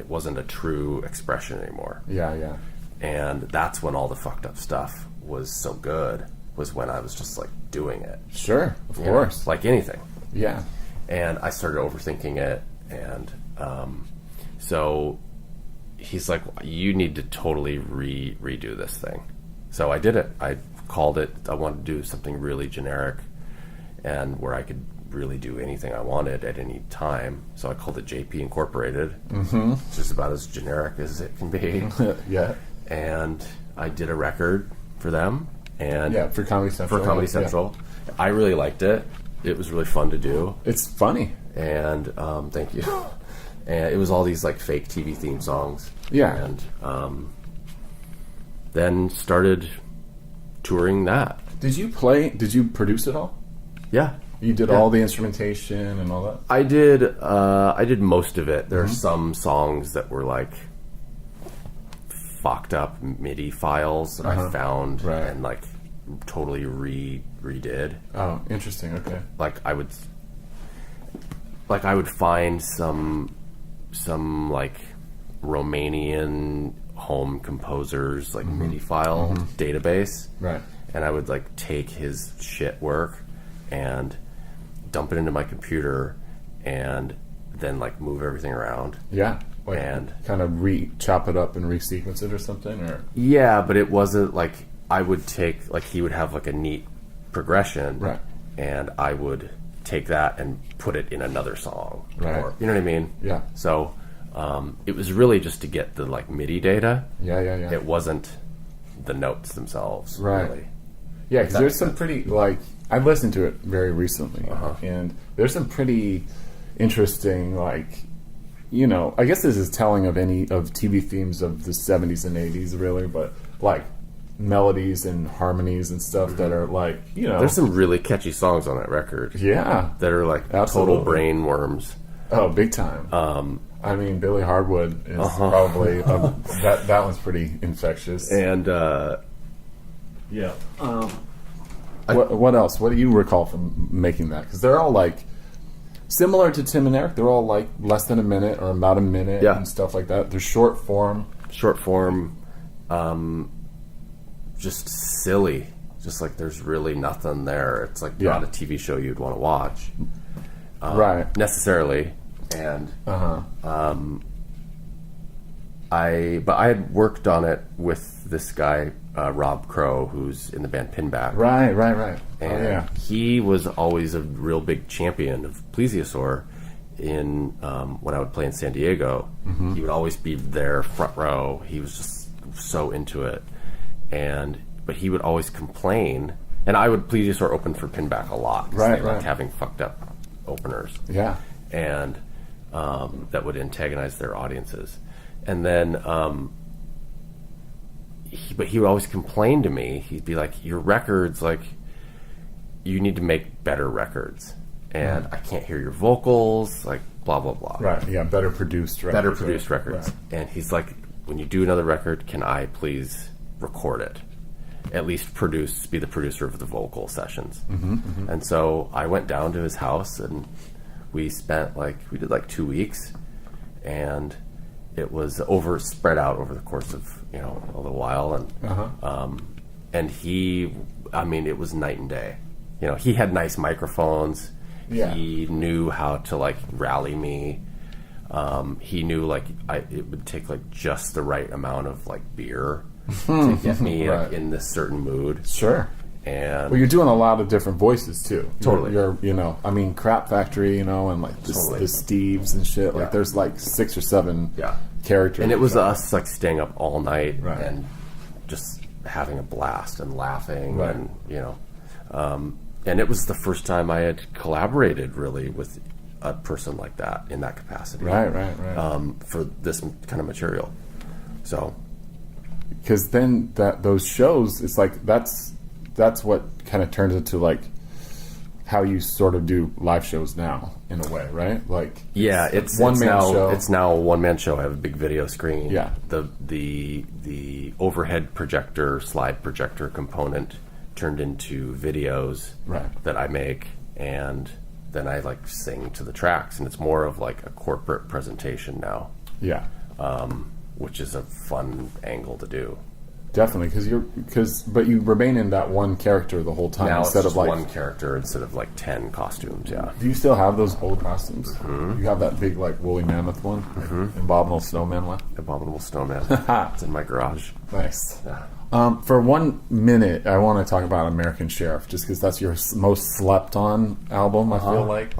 wasn't a true expression anymore. Yeah. And that's when all the fucked up stuff was so good, was when I was just like doing it. Sure, of You know, course. like anything. Yeah. And I started overthinking it, and so he's like, you need to totally redo this thing. So I did it. I called it, I wanted to do something really generic and where I could really do anything I wanted at any time. So I called it JP Incorporated. Mm-hmm. It's just about as generic as it can be. Yeah. And I did a record for them. And Yeah, for Comedy Central. For Comedy Central. Yeah. I really liked it. It was really fun to do. It's funny. And thank you. And it was all these like fake TV theme songs. Yeah. And then started touring that. Did you produce it all? Yeah. You did all the instrumentation and all that? I did most of it. There are some songs that were like fucked up MIDI files that I found and like totally redid. Oh, interesting. Okay. Like I would find some like Romanian home composers like MIDI file database, Right. and I would like take his shit work and dump it into my computer and then like move everything around. Yeah. Like And- kind of chop it up and resequence it or something, or Yeah, but it wasn't like I would take like he would have like a neat progression, Right. and I would take that and put it in another song, Right. or, you know what I mean? Yeah. So it was really just to get the like MIDI data. yeah. It wasn't the notes themselves, Right. really. Yeah, because That there's makes some sense. pretty, like, I listened to it very recently, and there's some pretty interesting, like, you know, I guess this is telling of any of TV themes of the 70s and 80s, really, but, like, melodies and harmonies and stuff that are, like, you know. There's some really catchy songs on that record Yeah. that are like Absolutely. total brain worms. Oh, big time. I mean, Billy Hardwood is probably, that one's pretty infectious. And Yeah. What else? What do you recall from making that? Because they're all like similar to Tim and Eric. They're all like less than a minute or about a minute Yeah. and stuff like that. They're short form. short form, just silly. Just like there's really nothing there. It's like not a TV show you'd want to watch, Right. necessarily. And Uh-huh. I had worked on it with this guy Rob Crow, who's in the band Pinback. Right. And Oh, yeah. he was always a real big champion of Plesiosaur. In when I would play in San Diego, Mm-hmm. he would always be there front row. He was just so into it, but he would always complain. And I would Plesiosaur open for Pinback a lot, 'cause Right, they like right. having fucked up openers, Yeah. and that would antagonize their audiences. And then, but he would always complain to me. He'd be like, "Your records, like, you need to make better records, and I can't hear your vocals, like, blah blah blah." Right. Yeah. Better produced records. Better produced right? records. Right. And he's like, "When you do another record, can I please record it? At least be the producer of the vocal sessions." And so I went down to his house, and we did like 2 weeks, and it was spread out over the course of a little while, and it was night and day. He had nice microphones. Yeah. He knew how to like rally me. He knew like it would take like just the right amount of like beer to get me like, Right. in this certain mood. Sure. And Well, you're doing a lot of different voices too. Totally. You're Crap Factory, and like the Totally. Steves and shit. Like Yeah. there's like 6 or 7 yeah, characters. and it was us like staying up all night Right. and just having a blast and laughing, Right. and and it was the first time I had collaborated really with a person like that in that capacity. Right. For this kind of material. So Because then those shows, it's like that's what kind of turns into like how you sort of do live shows now in a way, right? Like yeah, it's one-man now, show. It's now a one-man show. I have a big video screen. Yeah. The overhead projector, slide projector component turned into videos Right. that I make, and then I like sing to the tracks, and it's more of like a corporate presentation now, yeah, which is a fun angle to do. Definitely, but you remain in that one character the whole time Now instead it's of just like one character instead of like 10 costumes. Yeah. Do you still have those old costumes? You have that big like woolly mammoth one, abominable snowman one. Abominable Snowman. It's in my garage. Nice. Yeah. For 1 minute, I want to talk about American Sheriff, just because that's your most slept on album. I feel like,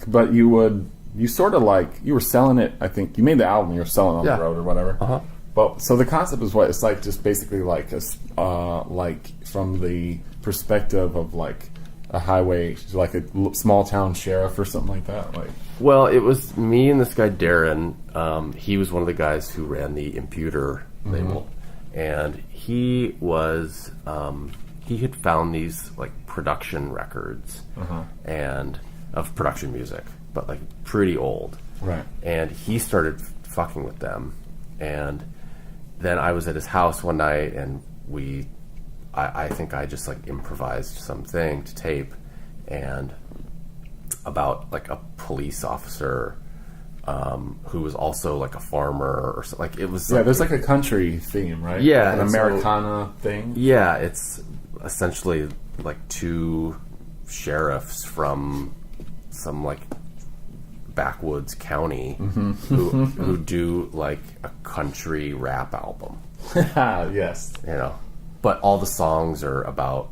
but you were selling it. I think you made the album. You were selling it on the road or whatever. But so the concept is what it's like, just basically like like from the perspective of like a highway, like a small town sheriff or something like that. Like, Well, it was me and this guy Darren. He was one of the guys who ran the Imputer label, and he was he had found these like production records and of production music, but like pretty old. right? And he started fucking with them, and then I was at his house one night, and I think I just like improvised something to tape, and about like a police officer who was also like a farmer or something. Like it was. Yeah, there's like a country theme, right? Yeah, like an and so- Americana thing. Yeah, it's essentially like two sheriffs from some like backwoods county who do like a country rap album, Yes. you know. But all the songs are about,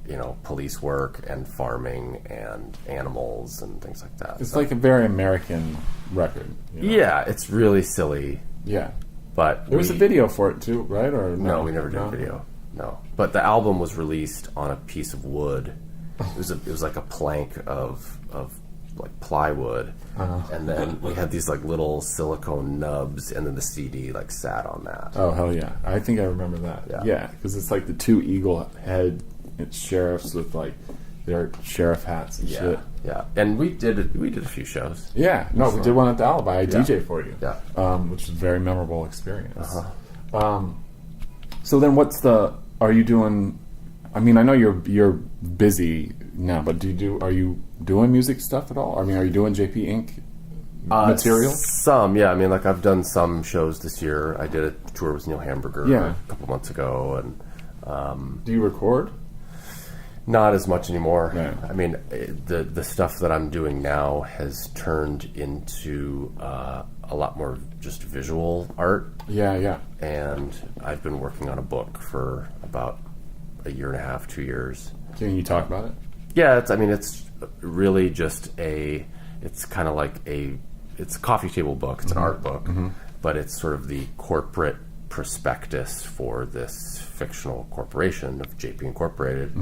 you know, police work and farming and animals and things like that. It's like a very American record. You know? Yeah, it's really silly, Yeah. but There was a video for it too, right? Or No, we never did a video. No, but the album was released on a piece of wood. It was like a plank of like plywood, and then we had these like little silicone nubs, and then the CD like sat on that. Oh hell yeah! I think I remember that. Yeah, because it's like the two eagle head sheriffs with like their sheriff hats and shit. Yeah, and we did a few shows. Yeah, no, we did one at the Alibi. I DJ for you. Yeah. Which is a very memorable experience. So then, are you doing? I mean, I know you're busy now, but are you doing music stuff at all? I mean, are you doing JP Inc. material? Some, yeah. I mean, like I've done some shows this year. I did a tour with Neil Hamburger a couple months ago, and Do you record? not as much anymore. No. I mean, the stuff that I'm doing now has turned into a lot more just visual art, Yeah. and I've been working on a book for about a year and a half, 2 years. Can you talk about it? Yeah, it's really just it's kind of like it's a coffee table book. It's an art book, but it's sort of the corporate prospectus for this fictional corporation of JP Incorporated,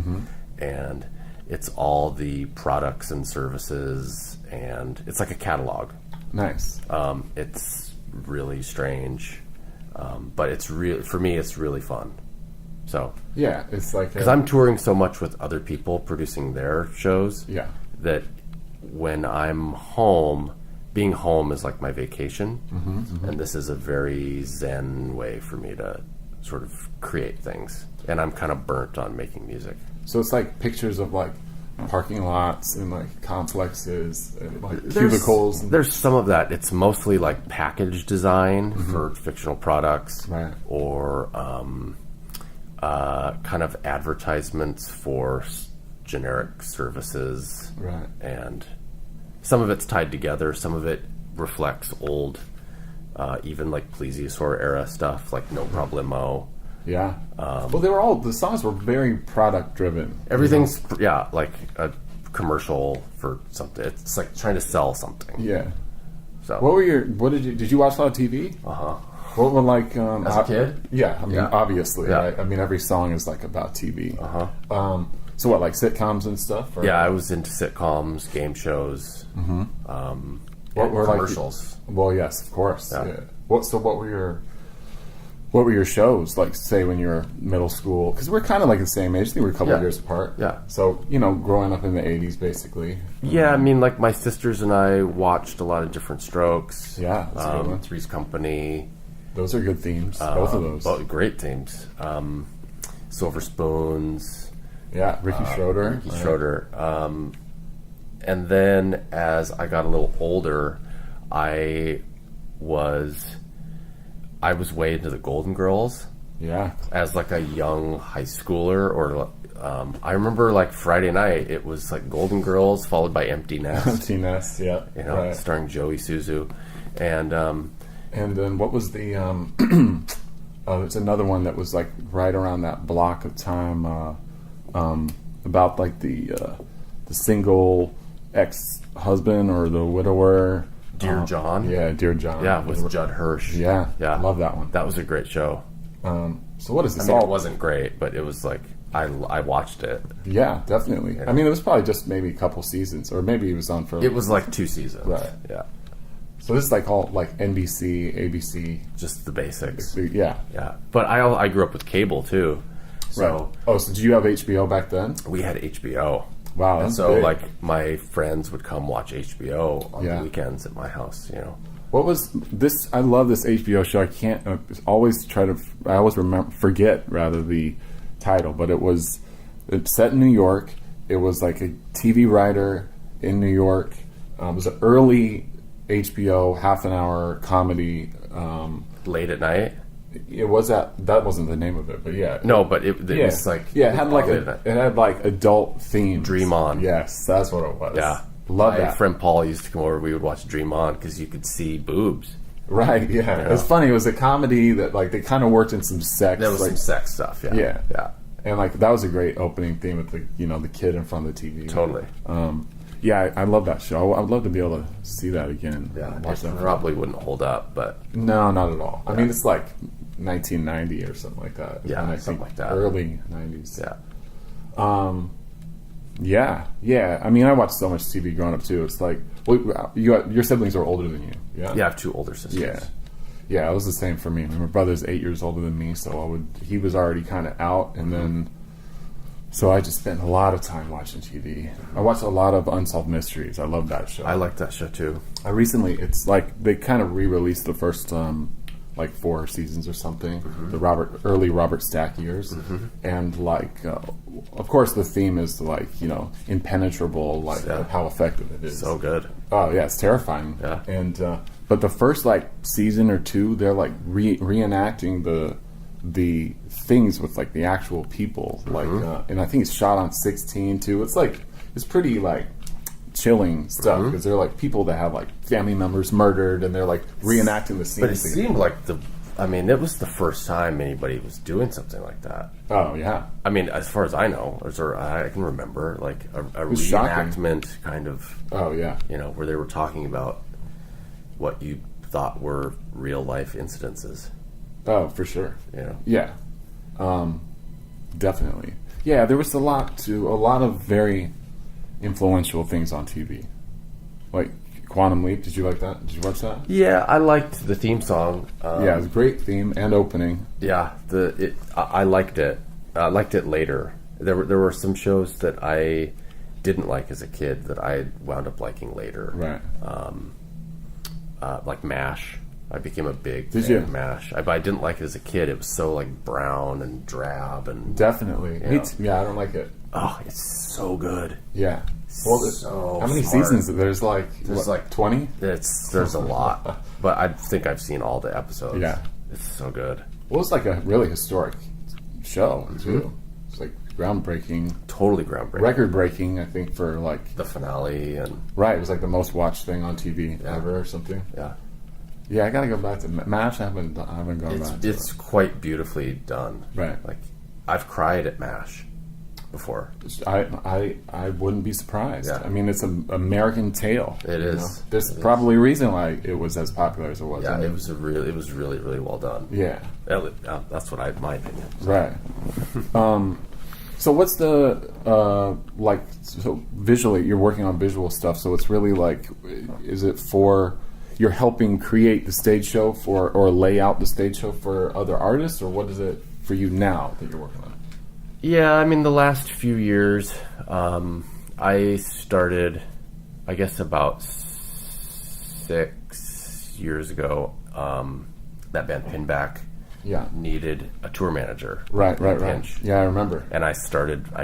and it's all the products and services, and it's like a catalog. Nice. It's really strange, but it's for me, it's really fun. So Yeah, it's like because I'm touring so much with other people producing their shows, Yeah. that when I'm home, being home is like my vacation, and this is a very zen way for me to sort of create things. And I'm kind of burnt on making music. So it's like pictures of like parking lots and like complexes and like cubicles. And, There's some of that. It's mostly like package design for fictional products, Right. or kind of advertisements for generic services, Right. and some of it's tied together. Some of it reflects old, even like plesiosaur era stuff, like No Problemo. yeah. Well, the songs were very product driven. Everything's like a commercial for something. It's like trying to sell something. Yeah. So did you watch a lot of TV? What were like as a kid? Yeah, I mean, Yeah. obviously, Yeah. right? I mean, every song is like about TV. So what, like sitcoms and stuff? Or? Yeah, I was into sitcoms, game shows, What were commercials. Well, yes, of course. Yeah. Yeah. What were your shows like? Say when you were middle school, because we're kind of like the same age. I think we're a couple Yeah. of years apart. Yeah. So growing up in the '80s, basically. Yeah, I mean, like my sisters and I watched a lot of Different Strokes. Yeah, that's a good one. Three's Company. Those are good themes. Both of those. Both great themes. Silver Spoons. Yeah, Ricky Schroeder. Ricky right? Schroeder. And then as I got a little older, I was way into the Golden Girls. Yeah. as like a young high schooler, or I remember like Friday night it was like Golden Girls followed by Empty Nest, Empty Nest, yeah. you know, Right. starring Joey Suzu, and And then what was the it's another one that was like right around that block of time about like the single ex-husband or the widower. Dear John, Yeah, Dear John. yeah, with Judd Hirsch, Yeah, yeah, love that one. That was a great show. So what is this I mean, all? it wasn't great, but it was like I watched it. Yeah, definitely. I mean, it was probably just maybe a couple seasons, or maybe it was on for. It was like 2 seasons, Right. Yeah, So this is like all like NBC, ABC. just the basics. Yeah. Yeah, but I grew up with cable too, so Right. Oh, so did you have HBO back then? we had HBO. Wow, And that's so big. like my friends would come watch HBO on Yeah. the weekends at my house. You know, What was this? I love this HBO show. I can't always try to. I always forget rather the title, but it's set in New York. It was like a TV writer in New York. It was an early HBO half an hour comedy. late at night. It was that wasn't the name of it, but yeah. No, but it was like it had like late at night. it had like adult themes. Dream On. Yes, that's what it was. Yeah, love my that. friend Paul used to come over. We would watch Dream On because you could see boobs. Right? Yeah. It was funny. It was a comedy that like they kind of worked in some sex. There was like, some sex stuff. Yeah, Yeah. yeah, and like that was a great opening theme with the kid in front of the TV. totally. Yeah, I love that show. I would love to be able to see that again. Yeah, Watch it that. probably wouldn't hold up, but No, not at all. I mean, it's like 1990 or something like that. Yeah, And I something think like that. Early 90s. yeah. Yeah. I mean, I watched so much TV growing up too. It's like, your siblings are older than you. Yeah. Yeah, I have 2 older sisters. Yeah, it was the same for me. My brother's 8 years older than me, so he was already kind of out, and then so I just spent a lot of time watching TV. I watched a lot of Unsolved Mysteries. I love that show. I like that show too. I recently, it's like they kind of re-released the first like 4 seasons or something, the early Robert Stack years, and like of course the theme is like impenetrable, like Yeah. how effective it is. So good. Oh yeah, it's terrifying. Yeah. And but the first like season or 2, they're like reenacting the things with like the actual people, like and I think it's shot on 16 too. It's like it's pretty like chilling stuff because they're like people that have like family members murdered and they're like reenacting the scene. But it seemed like it was the first time anybody was doing something like that. Oh yeah. I mean, as far as I know, or I can remember, like a was shocking. reenactment kind of, Oh yeah. where they were talking about what you thought were real life incidences. Oh, for sure. Yeah. Definitely. Yeah, there was a lot of very influential things on TV. Like Quantum Leap, did you like that? Did you watch that? Yeah, I liked the theme song. Yeah, it was a great theme and opening. Yeah, I liked it. I liked it later. There were some shows that I didn't like as a kid that I wound up liking later. Right. Like MASH. I became a big Did fan you? of MASH. But I didn't like it as a kid. It was so like brown and drab and Definitely. Yeah. Yeah, I don't like it. oh, it's so good. Yeah. Well, So how many smart. seasons? There's like like 20. There's a lot, but I think I've seen all the episodes. Yeah. It's so good. Well, it's like a really historic show too. It's like groundbreaking, Totally groundbreaking. record-breaking. I think for like The finale and right, it was like the most watched thing on TV ever or something. yeah. Yeah, I gotta go back to MASH. I haven't gone back. To It's quite beautifully done. Right. Like I've cried at MASH before. I wouldn't be surprised. Yeah. I mean, it's an American tale. It is. There's It is. probably a reason why it was as popular as it was. Yeah, I mean, it was really, really well done. Yeah. That's what my opinion. Right. So what's the like? So visually, you're working on visual stuff. So it's really like, is it for you're helping create the stage show for or lay out the stage show for other artists, or what is it for you now that you're working on? Yeah, I mean the last few years, I started, I guess about 6 years ago. That band Pinback Yeah. needed a tour manager. Right. Pinch. Yeah, I remember. And I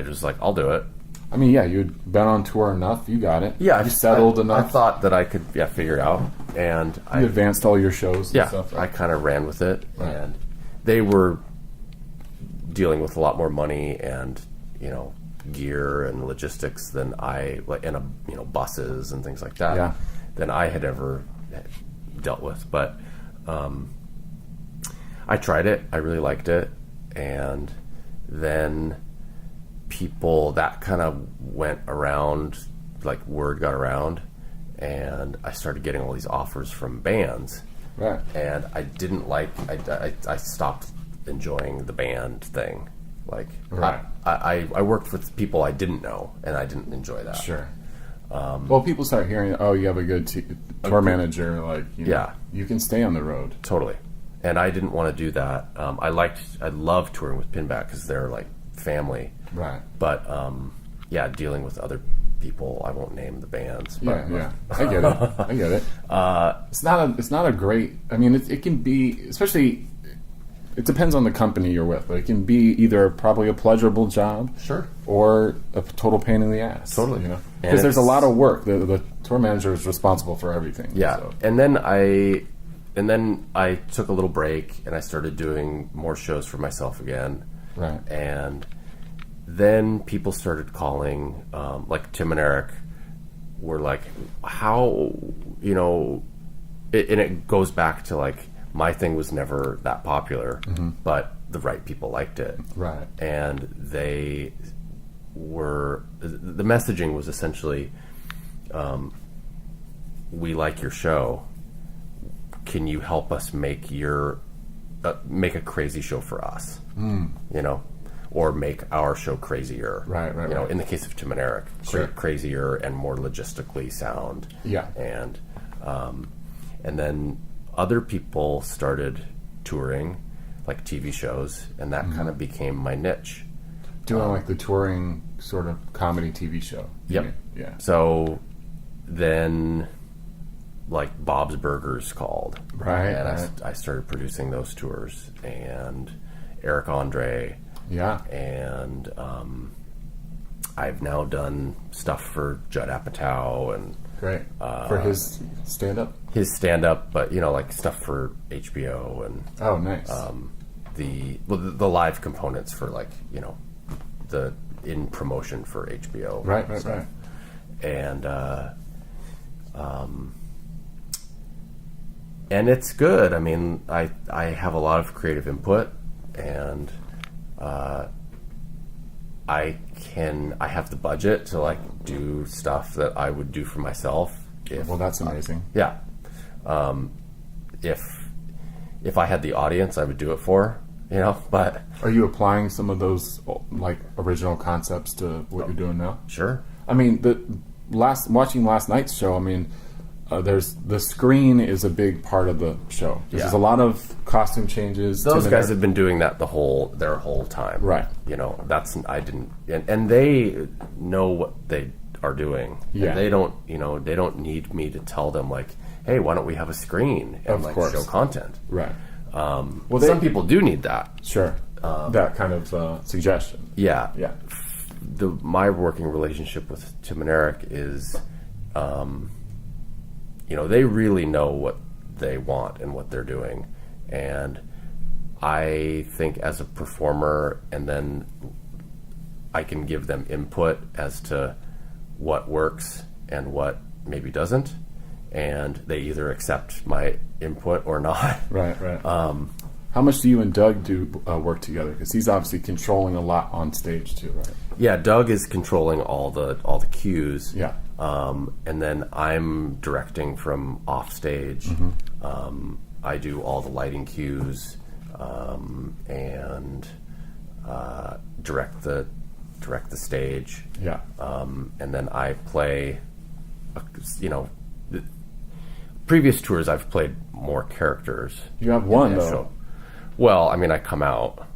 was like, I'll do it. I mean, yeah, you'd been on tour enough. You got it. Yeah, you settled I enough. thought that I could, figure it out, and You advanced all your shows. And yeah, stuff, I kind of ran with it, Right. and they were dealing with a lot more money and, gear and logistics than buses and things like that, Yeah. than I had ever dealt with. But I tried it. I really liked it. And then that kind of went around, like word got around, and I started getting all these offers from bands. Right. And I didn't I stopped enjoying the band thing. Like, Right. I worked with people I didn't know, and I didn't enjoy that. Sure. Well, people start hearing, oh, you have a good tour manager, like, Yeah. you can stay on the road. Totally. And I didn't want to do that. I loved touring with Pinback because they're like family. Right. But dealing with other people, I won't name the bands. But, Yeah. I get it. I get it. It's not a great. I mean, it can be, especially. It depends on the company you're with. But it can be either probably a pleasurable job, Sure. or a total pain in the ass. Totally. Because And there's a it's- lot of work. The tour manager is responsible for everything. Yeah. So. And then I took a little break and I started doing more shows for myself again. Right. And then people started calling, like Tim and Eric were like, how, and it goes back to like, my thing was never that popular, but the right people liked it. Right. And the messaging was essentially, we like your show. Can you help us make make a crazy show for us? Or make our show crazier. Right. In the case of Tim and Eric, Sure. crazier and more logistically sound. Yeah. And then other people started touring, like TV shows, and that kind of became my niche. Doing like the touring sort of comedy TV show. Yep. Yeah. So then, like Bob's Burgers called, Right, And right. I started producing those tours, and Eric Andre, Yeah. and I've now done stuff for Judd Apatow and Great. For his stand-up? his stand-up, but like stuff for HBO and Oh, nice. the live components for like the in promotion for HBO. right. And and it's good. I mean, I have a lot of creative input, and I have the budget to like do stuff that I would do for myself. Well, that's amazing. Yeah. If I had the audience, I would do it for, but Are you applying some of those like original concepts to what you're doing now? sure. I mean, watching last night's show. I mean, there's the screen is a big part of the show. There's Yeah. a lot of costume changes. Those Tim and guys Eric- have been doing that their whole time. Right. I didn't, and they know what they are doing. Yeah. And they don't need me to tell them like, hey, why don't we have a screen and Of like course. show content. right. Well, some people do need that. Sure. That kind of suggestion. Yeah. Yeah. My working relationship with Tim and Eric is, they really know what they want and what they're doing. And I think as a performer, and then I can give them input as to what works and what maybe doesn't. And they either accept my input or not. Right. How much do you and Doug do work together? Because he's obviously controlling a lot on stage too, right? Yeah, Doug is controlling all the cues. Yeah. And then I'm directing from off stage. I do all the lighting cues, and direct the stage. Yeah. And then I play. Previous tours I've played more characters. You have one Yeah, though. so- well, I mean, I come out.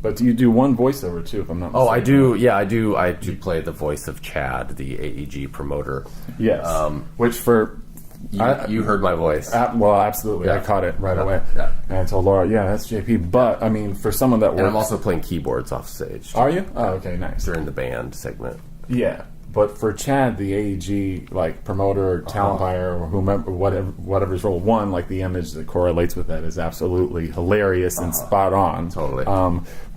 But you do one voiceover too, if I'm not Oh, mistaken. I do. Yeah, I do. I do play the voice of Chad, the AEG promoter. Yes. Which for You heard my voice. well, absolutely, I Yeah. caught it right away. Yeah. And I told Laura, yeah, that's JP. But I mean, for someone that And I'm works, also playing keyboards off stage are you? Oh, okay, nice. during the band segment. Yeah, But for Chad, the AEG like promoter, talent buyer, or whomever, whatever's role, one, like the image that correlates with that is absolutely hilarious and spot on. Totally.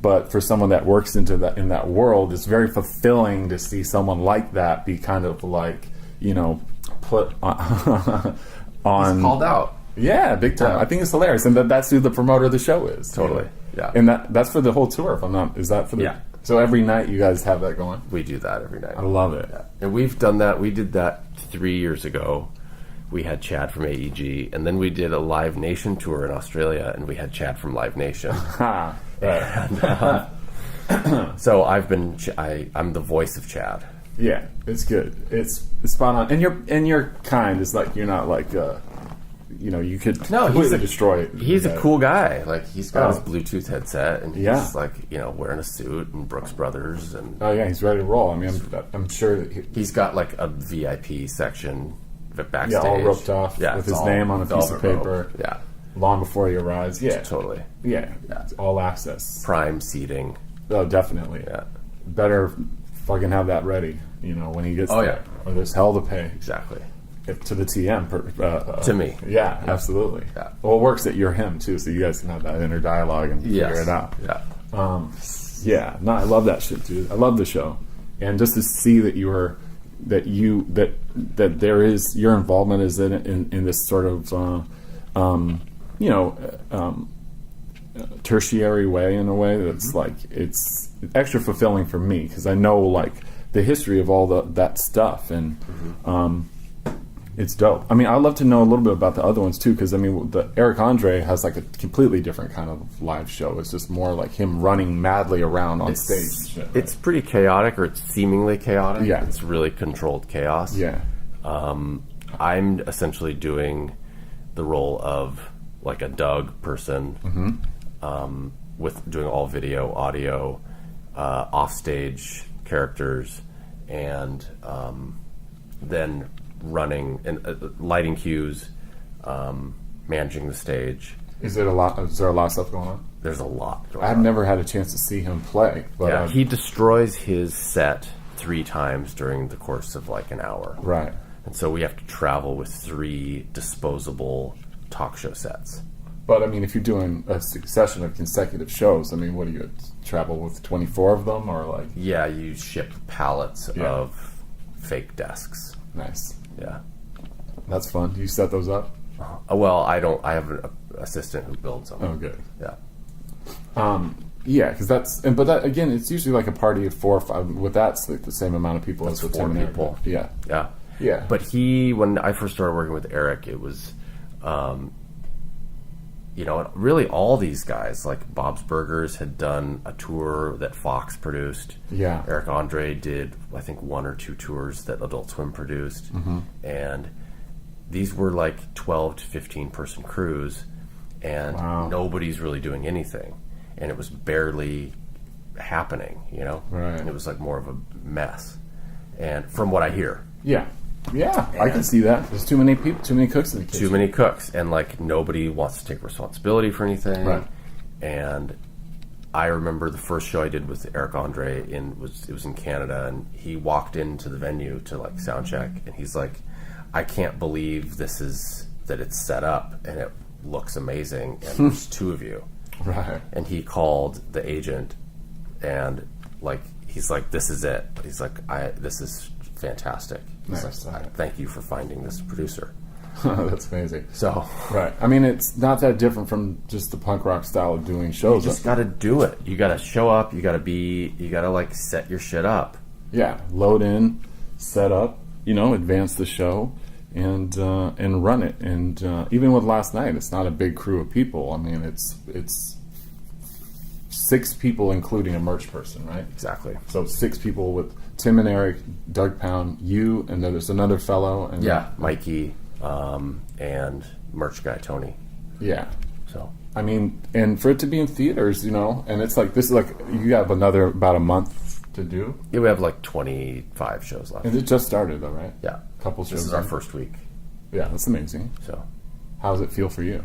But for someone that works in that world, it's very fulfilling to see someone like that be kind of like, you know, put on. Called out. Yeah, big time. Yeah. I think it's hilarious, and that's who the promoter of the show is. Totally. Yeah. And that's for the whole tour. If I'm not, is that for the? Yeah. So every night you guys have that going. We do that every night. I love it. Yeah. And we've done that. We did that 3 years ago. We had Chad from AEG, and then we did a Live Nation tour in Australia, and we had Chad from Live Nation. Ha. Right. So I'm the voice of Chad. Yeah, it's good. It's spot on, and you're kind. It's like you're not like you know, you could completely destroy it. He's a cool guy. Like, he's got his Oh. Bluetooth headset, and he's like, you know, wearing a suit and Brooks Brothers, and Oh yeah, he's ready to roll. I mean, I'm sure that he's got like a VIP section backstage, yeah, all roped off Yeah, with it's his all name on a piece of velvet paper. rope. Yeah, long before he arrives. Yeah, totally. Yeah, it's all access. Prime seating. Oh, definitely. Yeah, Better fucking have that ready. You know, when he gets Oh, there, or there's hell to pay. exactly. To the TM. To me. Yeah, absolutely. Yeah. Well, it works that you're him, too, so you guys can have that inner dialogue and figure it out. Yeah. Yeah, no, I love that shit, dude. I love the show. And just to see that that there is, your involvement is in this sort of, you know, tertiary way, in a way that's like, it's extra fulfilling for me, because I know, like, the history of all that stuff, and it's dope. I mean, I'd love to know a little bit about the other ones too, because I mean, the Eric Andre has like a completely different kind of live show. It's just more like him running madly around on stage. It's pretty chaotic, or it's seemingly chaotic. Yeah. It's really controlled chaos. Yeah, I'm essentially doing the role of like a Doug person, with doing all video, audio, offstage characters, and then running and lighting cues, managing the stage. is there a lot of stuff going on? There's a lot going I've on. never had a chance to see him play, but Yeah, he destroys his set 3 times during the course of like an hour. right. And so we have to travel with 3 disposable talk show sets. But I mean, if you're doing a succession of consecutive shows, I mean, what do you travel with 24 of them, or like? Yeah, you ship pallets Yeah. of fake desks. Nice. Yeah. That's fun. Do you set those up? Well, I don't. I have an assistant who builds them. Oh, good. Yeah. Yeah, because but that again, it's usually like a party of 4 or 5. With that's like the same amount of people as with 4 Tim and people. Eric. Yeah, Yeah. yeah. But when I first started working with Eric, it was, you know, really all these guys, like Bob's Burgers had done a tour that Fox produced. Yeah. Eric Andre did, I think, 1 or 2 tours that Adult Swim produced. Mm-hmm. And these were like 12 to 15 person crews, and Wow. nobody's really doing anything. And it was barely happening, you know? Right. And it was like more of a mess. And from what I hear, Yeah, yeah, I can see that. There's too many people, too many cooks in the kitchen. too many cooks, and like nobody wants to take responsibility for anything. Right. And I remember the first show I did with Eric Andre it was in Canada, and he walked into the venue to like sound check, and he's like, I can't believe that it's set up and it looks amazing, and there's 2 of you. Right. And he called the agent, and like he's like, this is it. He's like, this is fantastic. He's Nice. like, thank you for finding this producer. That's amazing. So Right. I mean, it's not that different from just the punk rock style of doing shows. you just got to do it. You got to show up. You got to like set your shit up. Yeah, load in, set up, you know, advance the show, and run it. And even with last night, it's not a big crew of people. I mean, it's 6 people, including a merch person, right? Exactly. So 6 people with Tim and Eric, Doug Pound, you, and then there's another fellow. And Yeah, Mikey, and merch guy Tony. yeah. So I mean, and for it to be in theaters, you know, and it's like, this is like, you have about a month to do. yeah, we have like 25 shows left. And it just started, though, right? Yeah, Couple this shows is our in. first week. Yeah, that's amazing. So How does it feel for you?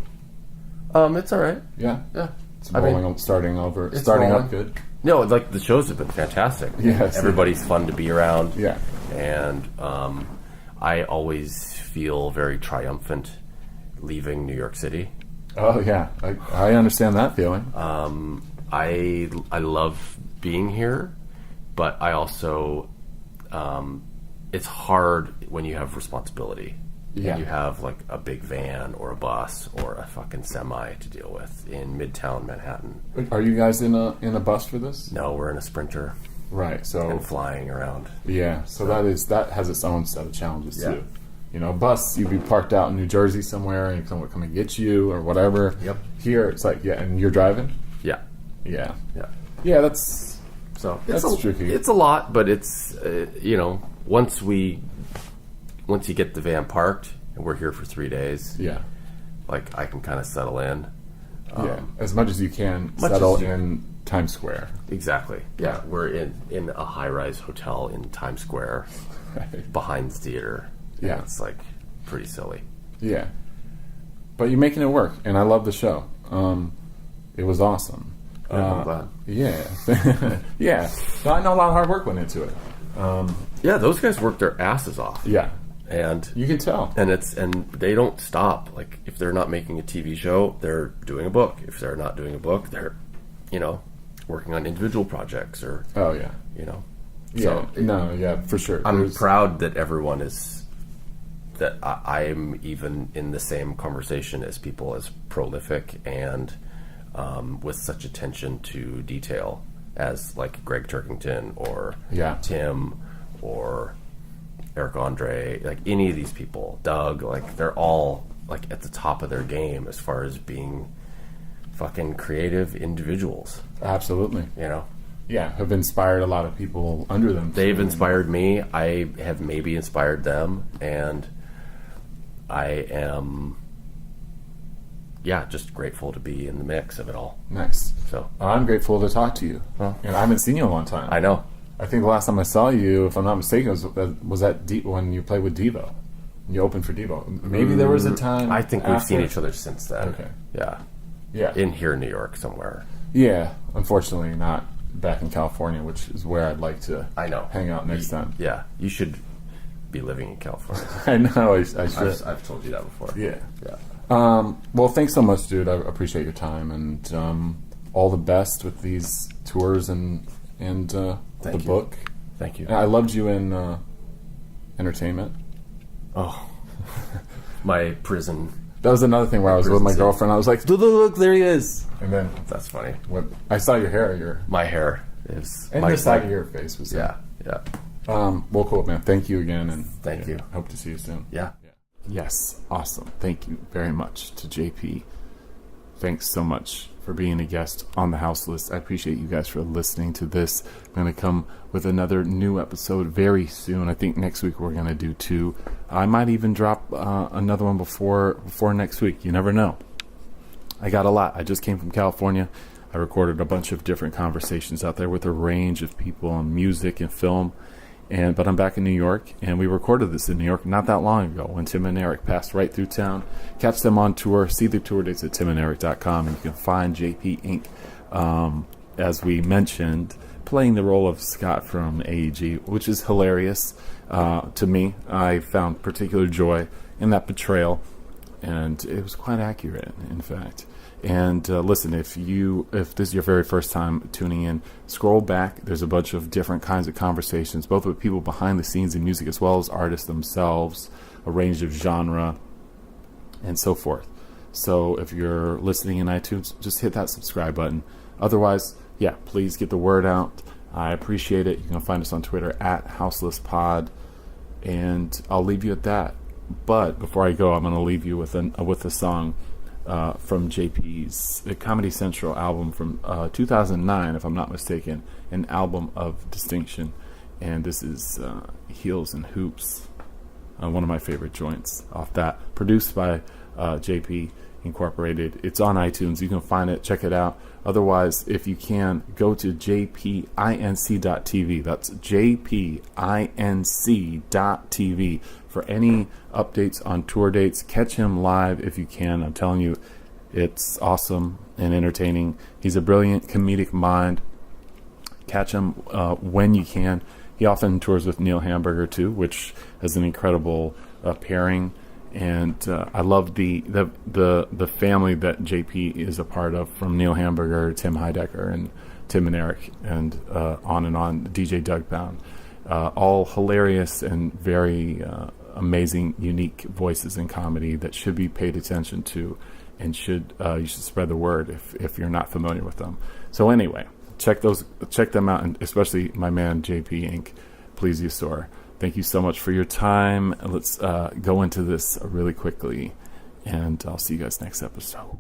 it's all right. Yeah. Yeah, It's I mean, rolling, starting over, it's starting rolling. up good. No, like the shows have been fantastic. Yes. Everybody's fun to be around. Yeah. and I always feel very triumphant leaving New York City. Oh yeah, I understand that feeling. I love being here, but I also it's hard when you have responsibility. Yeah. And you have like a big van or a bus or a fucking semi to deal with in Midtown Manhattan. Are you guys in a bus for this? No, we're in a Sprinter Right. So and flying around. yeah, so that has its own set of challenges Yeah. too. You know, a bus, you'd be parked out in New Jersey somewhere, and someone would come and get you or whatever. Yep. Here, it's like, yeah, and you're driving. Yeah, Yeah. yeah. Yeah, that's So That's tricky. It's a lot, but it's once you get the van parked and we're here for 3 days, yeah, like I can kind of settle in. yeah. As much as you can much settle as you- in Times Square. Exactly. Yeah, we're in a high-rise hotel in Times Square behind the theater. And Yeah. it's like pretty silly. Yeah, but you're making it work, and I love the show. It was awesome. I'm glad. Yeah, yeah. So I know a lot of hard work went into it. Yeah, those guys work their asses off. Yeah, And you can tell. and they don't stop. Like if they're not making a TV show, they're doing a book. If they're not doing a book, they're working on individual projects or Oh yeah, So yeah, for sure. I'm There's- proud that everyone is that I'm even in the same conversation as people as prolific and with such attention to detail as like Greg Turkington or Yeah. Tim or Eric Andre, like any of these people, Doug, like they're all like at the top of their game as far as being fucking creative individuals, Absolutely. Yeah, have inspired a lot of people under them. They've inspired me. I have maybe inspired them, and I am, just grateful to be in the mix of it all. Nice. So I'm grateful to talk to you. Well. And I haven't seen you in a long time. I know. I think the last time I saw you, if I'm not mistaken, was that when you played with Devo. You opened for Devo. Maybe there was a time. I think we've after. seen each other since then. Okay. Yeah. Yeah. In here in New York somewhere. Yeah. Unfortunately, not back in California, which is where I'd like to. I know. Hang out next time. Yeah. You should be living in California. I know. I should. I've told you that before. Yeah. Yeah. Well, thanks so much, dude. I appreciate your time, and all the best with these tours and the Thank you. book. Thank you. I loved you in Entertainment. Oh. My prison. That was another thing where I was with my Prison girlfriend. I was like, look, there he is. And then That's funny. when I saw your hair, My hair is and my the side of your face was Yeah. Yeah. Well, cool, man. Thank you again, and Thank you. Hope to see you soon. Yeah. Yes, awesome. Thank you very much to JP. Thanks so much for being a guest on the House List. I appreciate you guys for listening to this. I'm going to come with another new episode very soon. I think next week we're going to do 2. I might even drop another one before next week. You never know. I got a lot. I just came from California. I recorded a bunch of different conversations out there with a range of people on music and film. But I'm back in New York, and we recorded this in New York not that long ago when Tim and Eric passed right through town. Catch them on tour. See their tour dates at timanderic.com, and you can find JP Inc., as we mentioned, playing the role of Scott from AEG, which is hilarious to me. I found particular joy in that portrayal, and it was quite accurate, in fact. And listen, if this is your very first time tuning in, scroll back. There's a bunch of different kinds of conversations, both with people behind the scenes in music as well as artists themselves, a range of genre, and so forth. So if you're listening in iTunes, just hit that subscribe button. Otherwise, please get the word out. I appreciate it. You can find us on Twitter at HouselessPod, and I'll leave you at that. But before I go, I'm going to leave you with a song from JP's Comedy Central album from 2009, if I'm not mistaken, an album of distinction. And this is Heels and Hoops, one of my favorite joints off that, produced by JP Incorporated. It's on iTunes. You can find it. Check it out. Otherwise, if you can, go to jpinc.tv. That's jpinc.tv for any updates on tour dates. Catch him live if you can. I'm telling you, it's awesome and entertaining. He's a brilliant comedic mind. Catch him when you can. He often tours with Neil Hamburger too, which is an incredible pairing. And I love the family that JP is a part of, from Neil Hamburger, Tim Heidecker, and Tim and Eric, and on, DJ Doug Pound. All hilarious and very amazing, unique voices in comedy that should be paid attention to, and you should spread the word if you're not familiar with them. So anyway, check them out, and especially my man JP Inc. Plesiosaur. Thank you so much for your time. Let's go into this really quickly, and I'll see you guys next episode.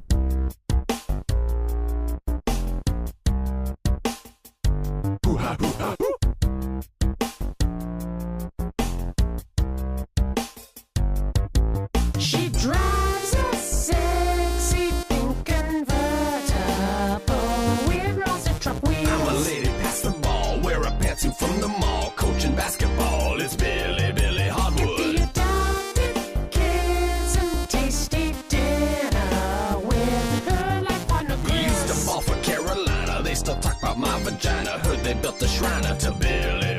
She drives a sexy pink convertible with rusted truck wheels. I'm a lady past the ball, wear a pantsuit from the mall, coaching basketball. It's Billy Hardwood. The adopted kids and tasty dinner with her like on the We used grills. to ball for Carolina, they still talk about my vagina. Heard they built the Shriner to Billy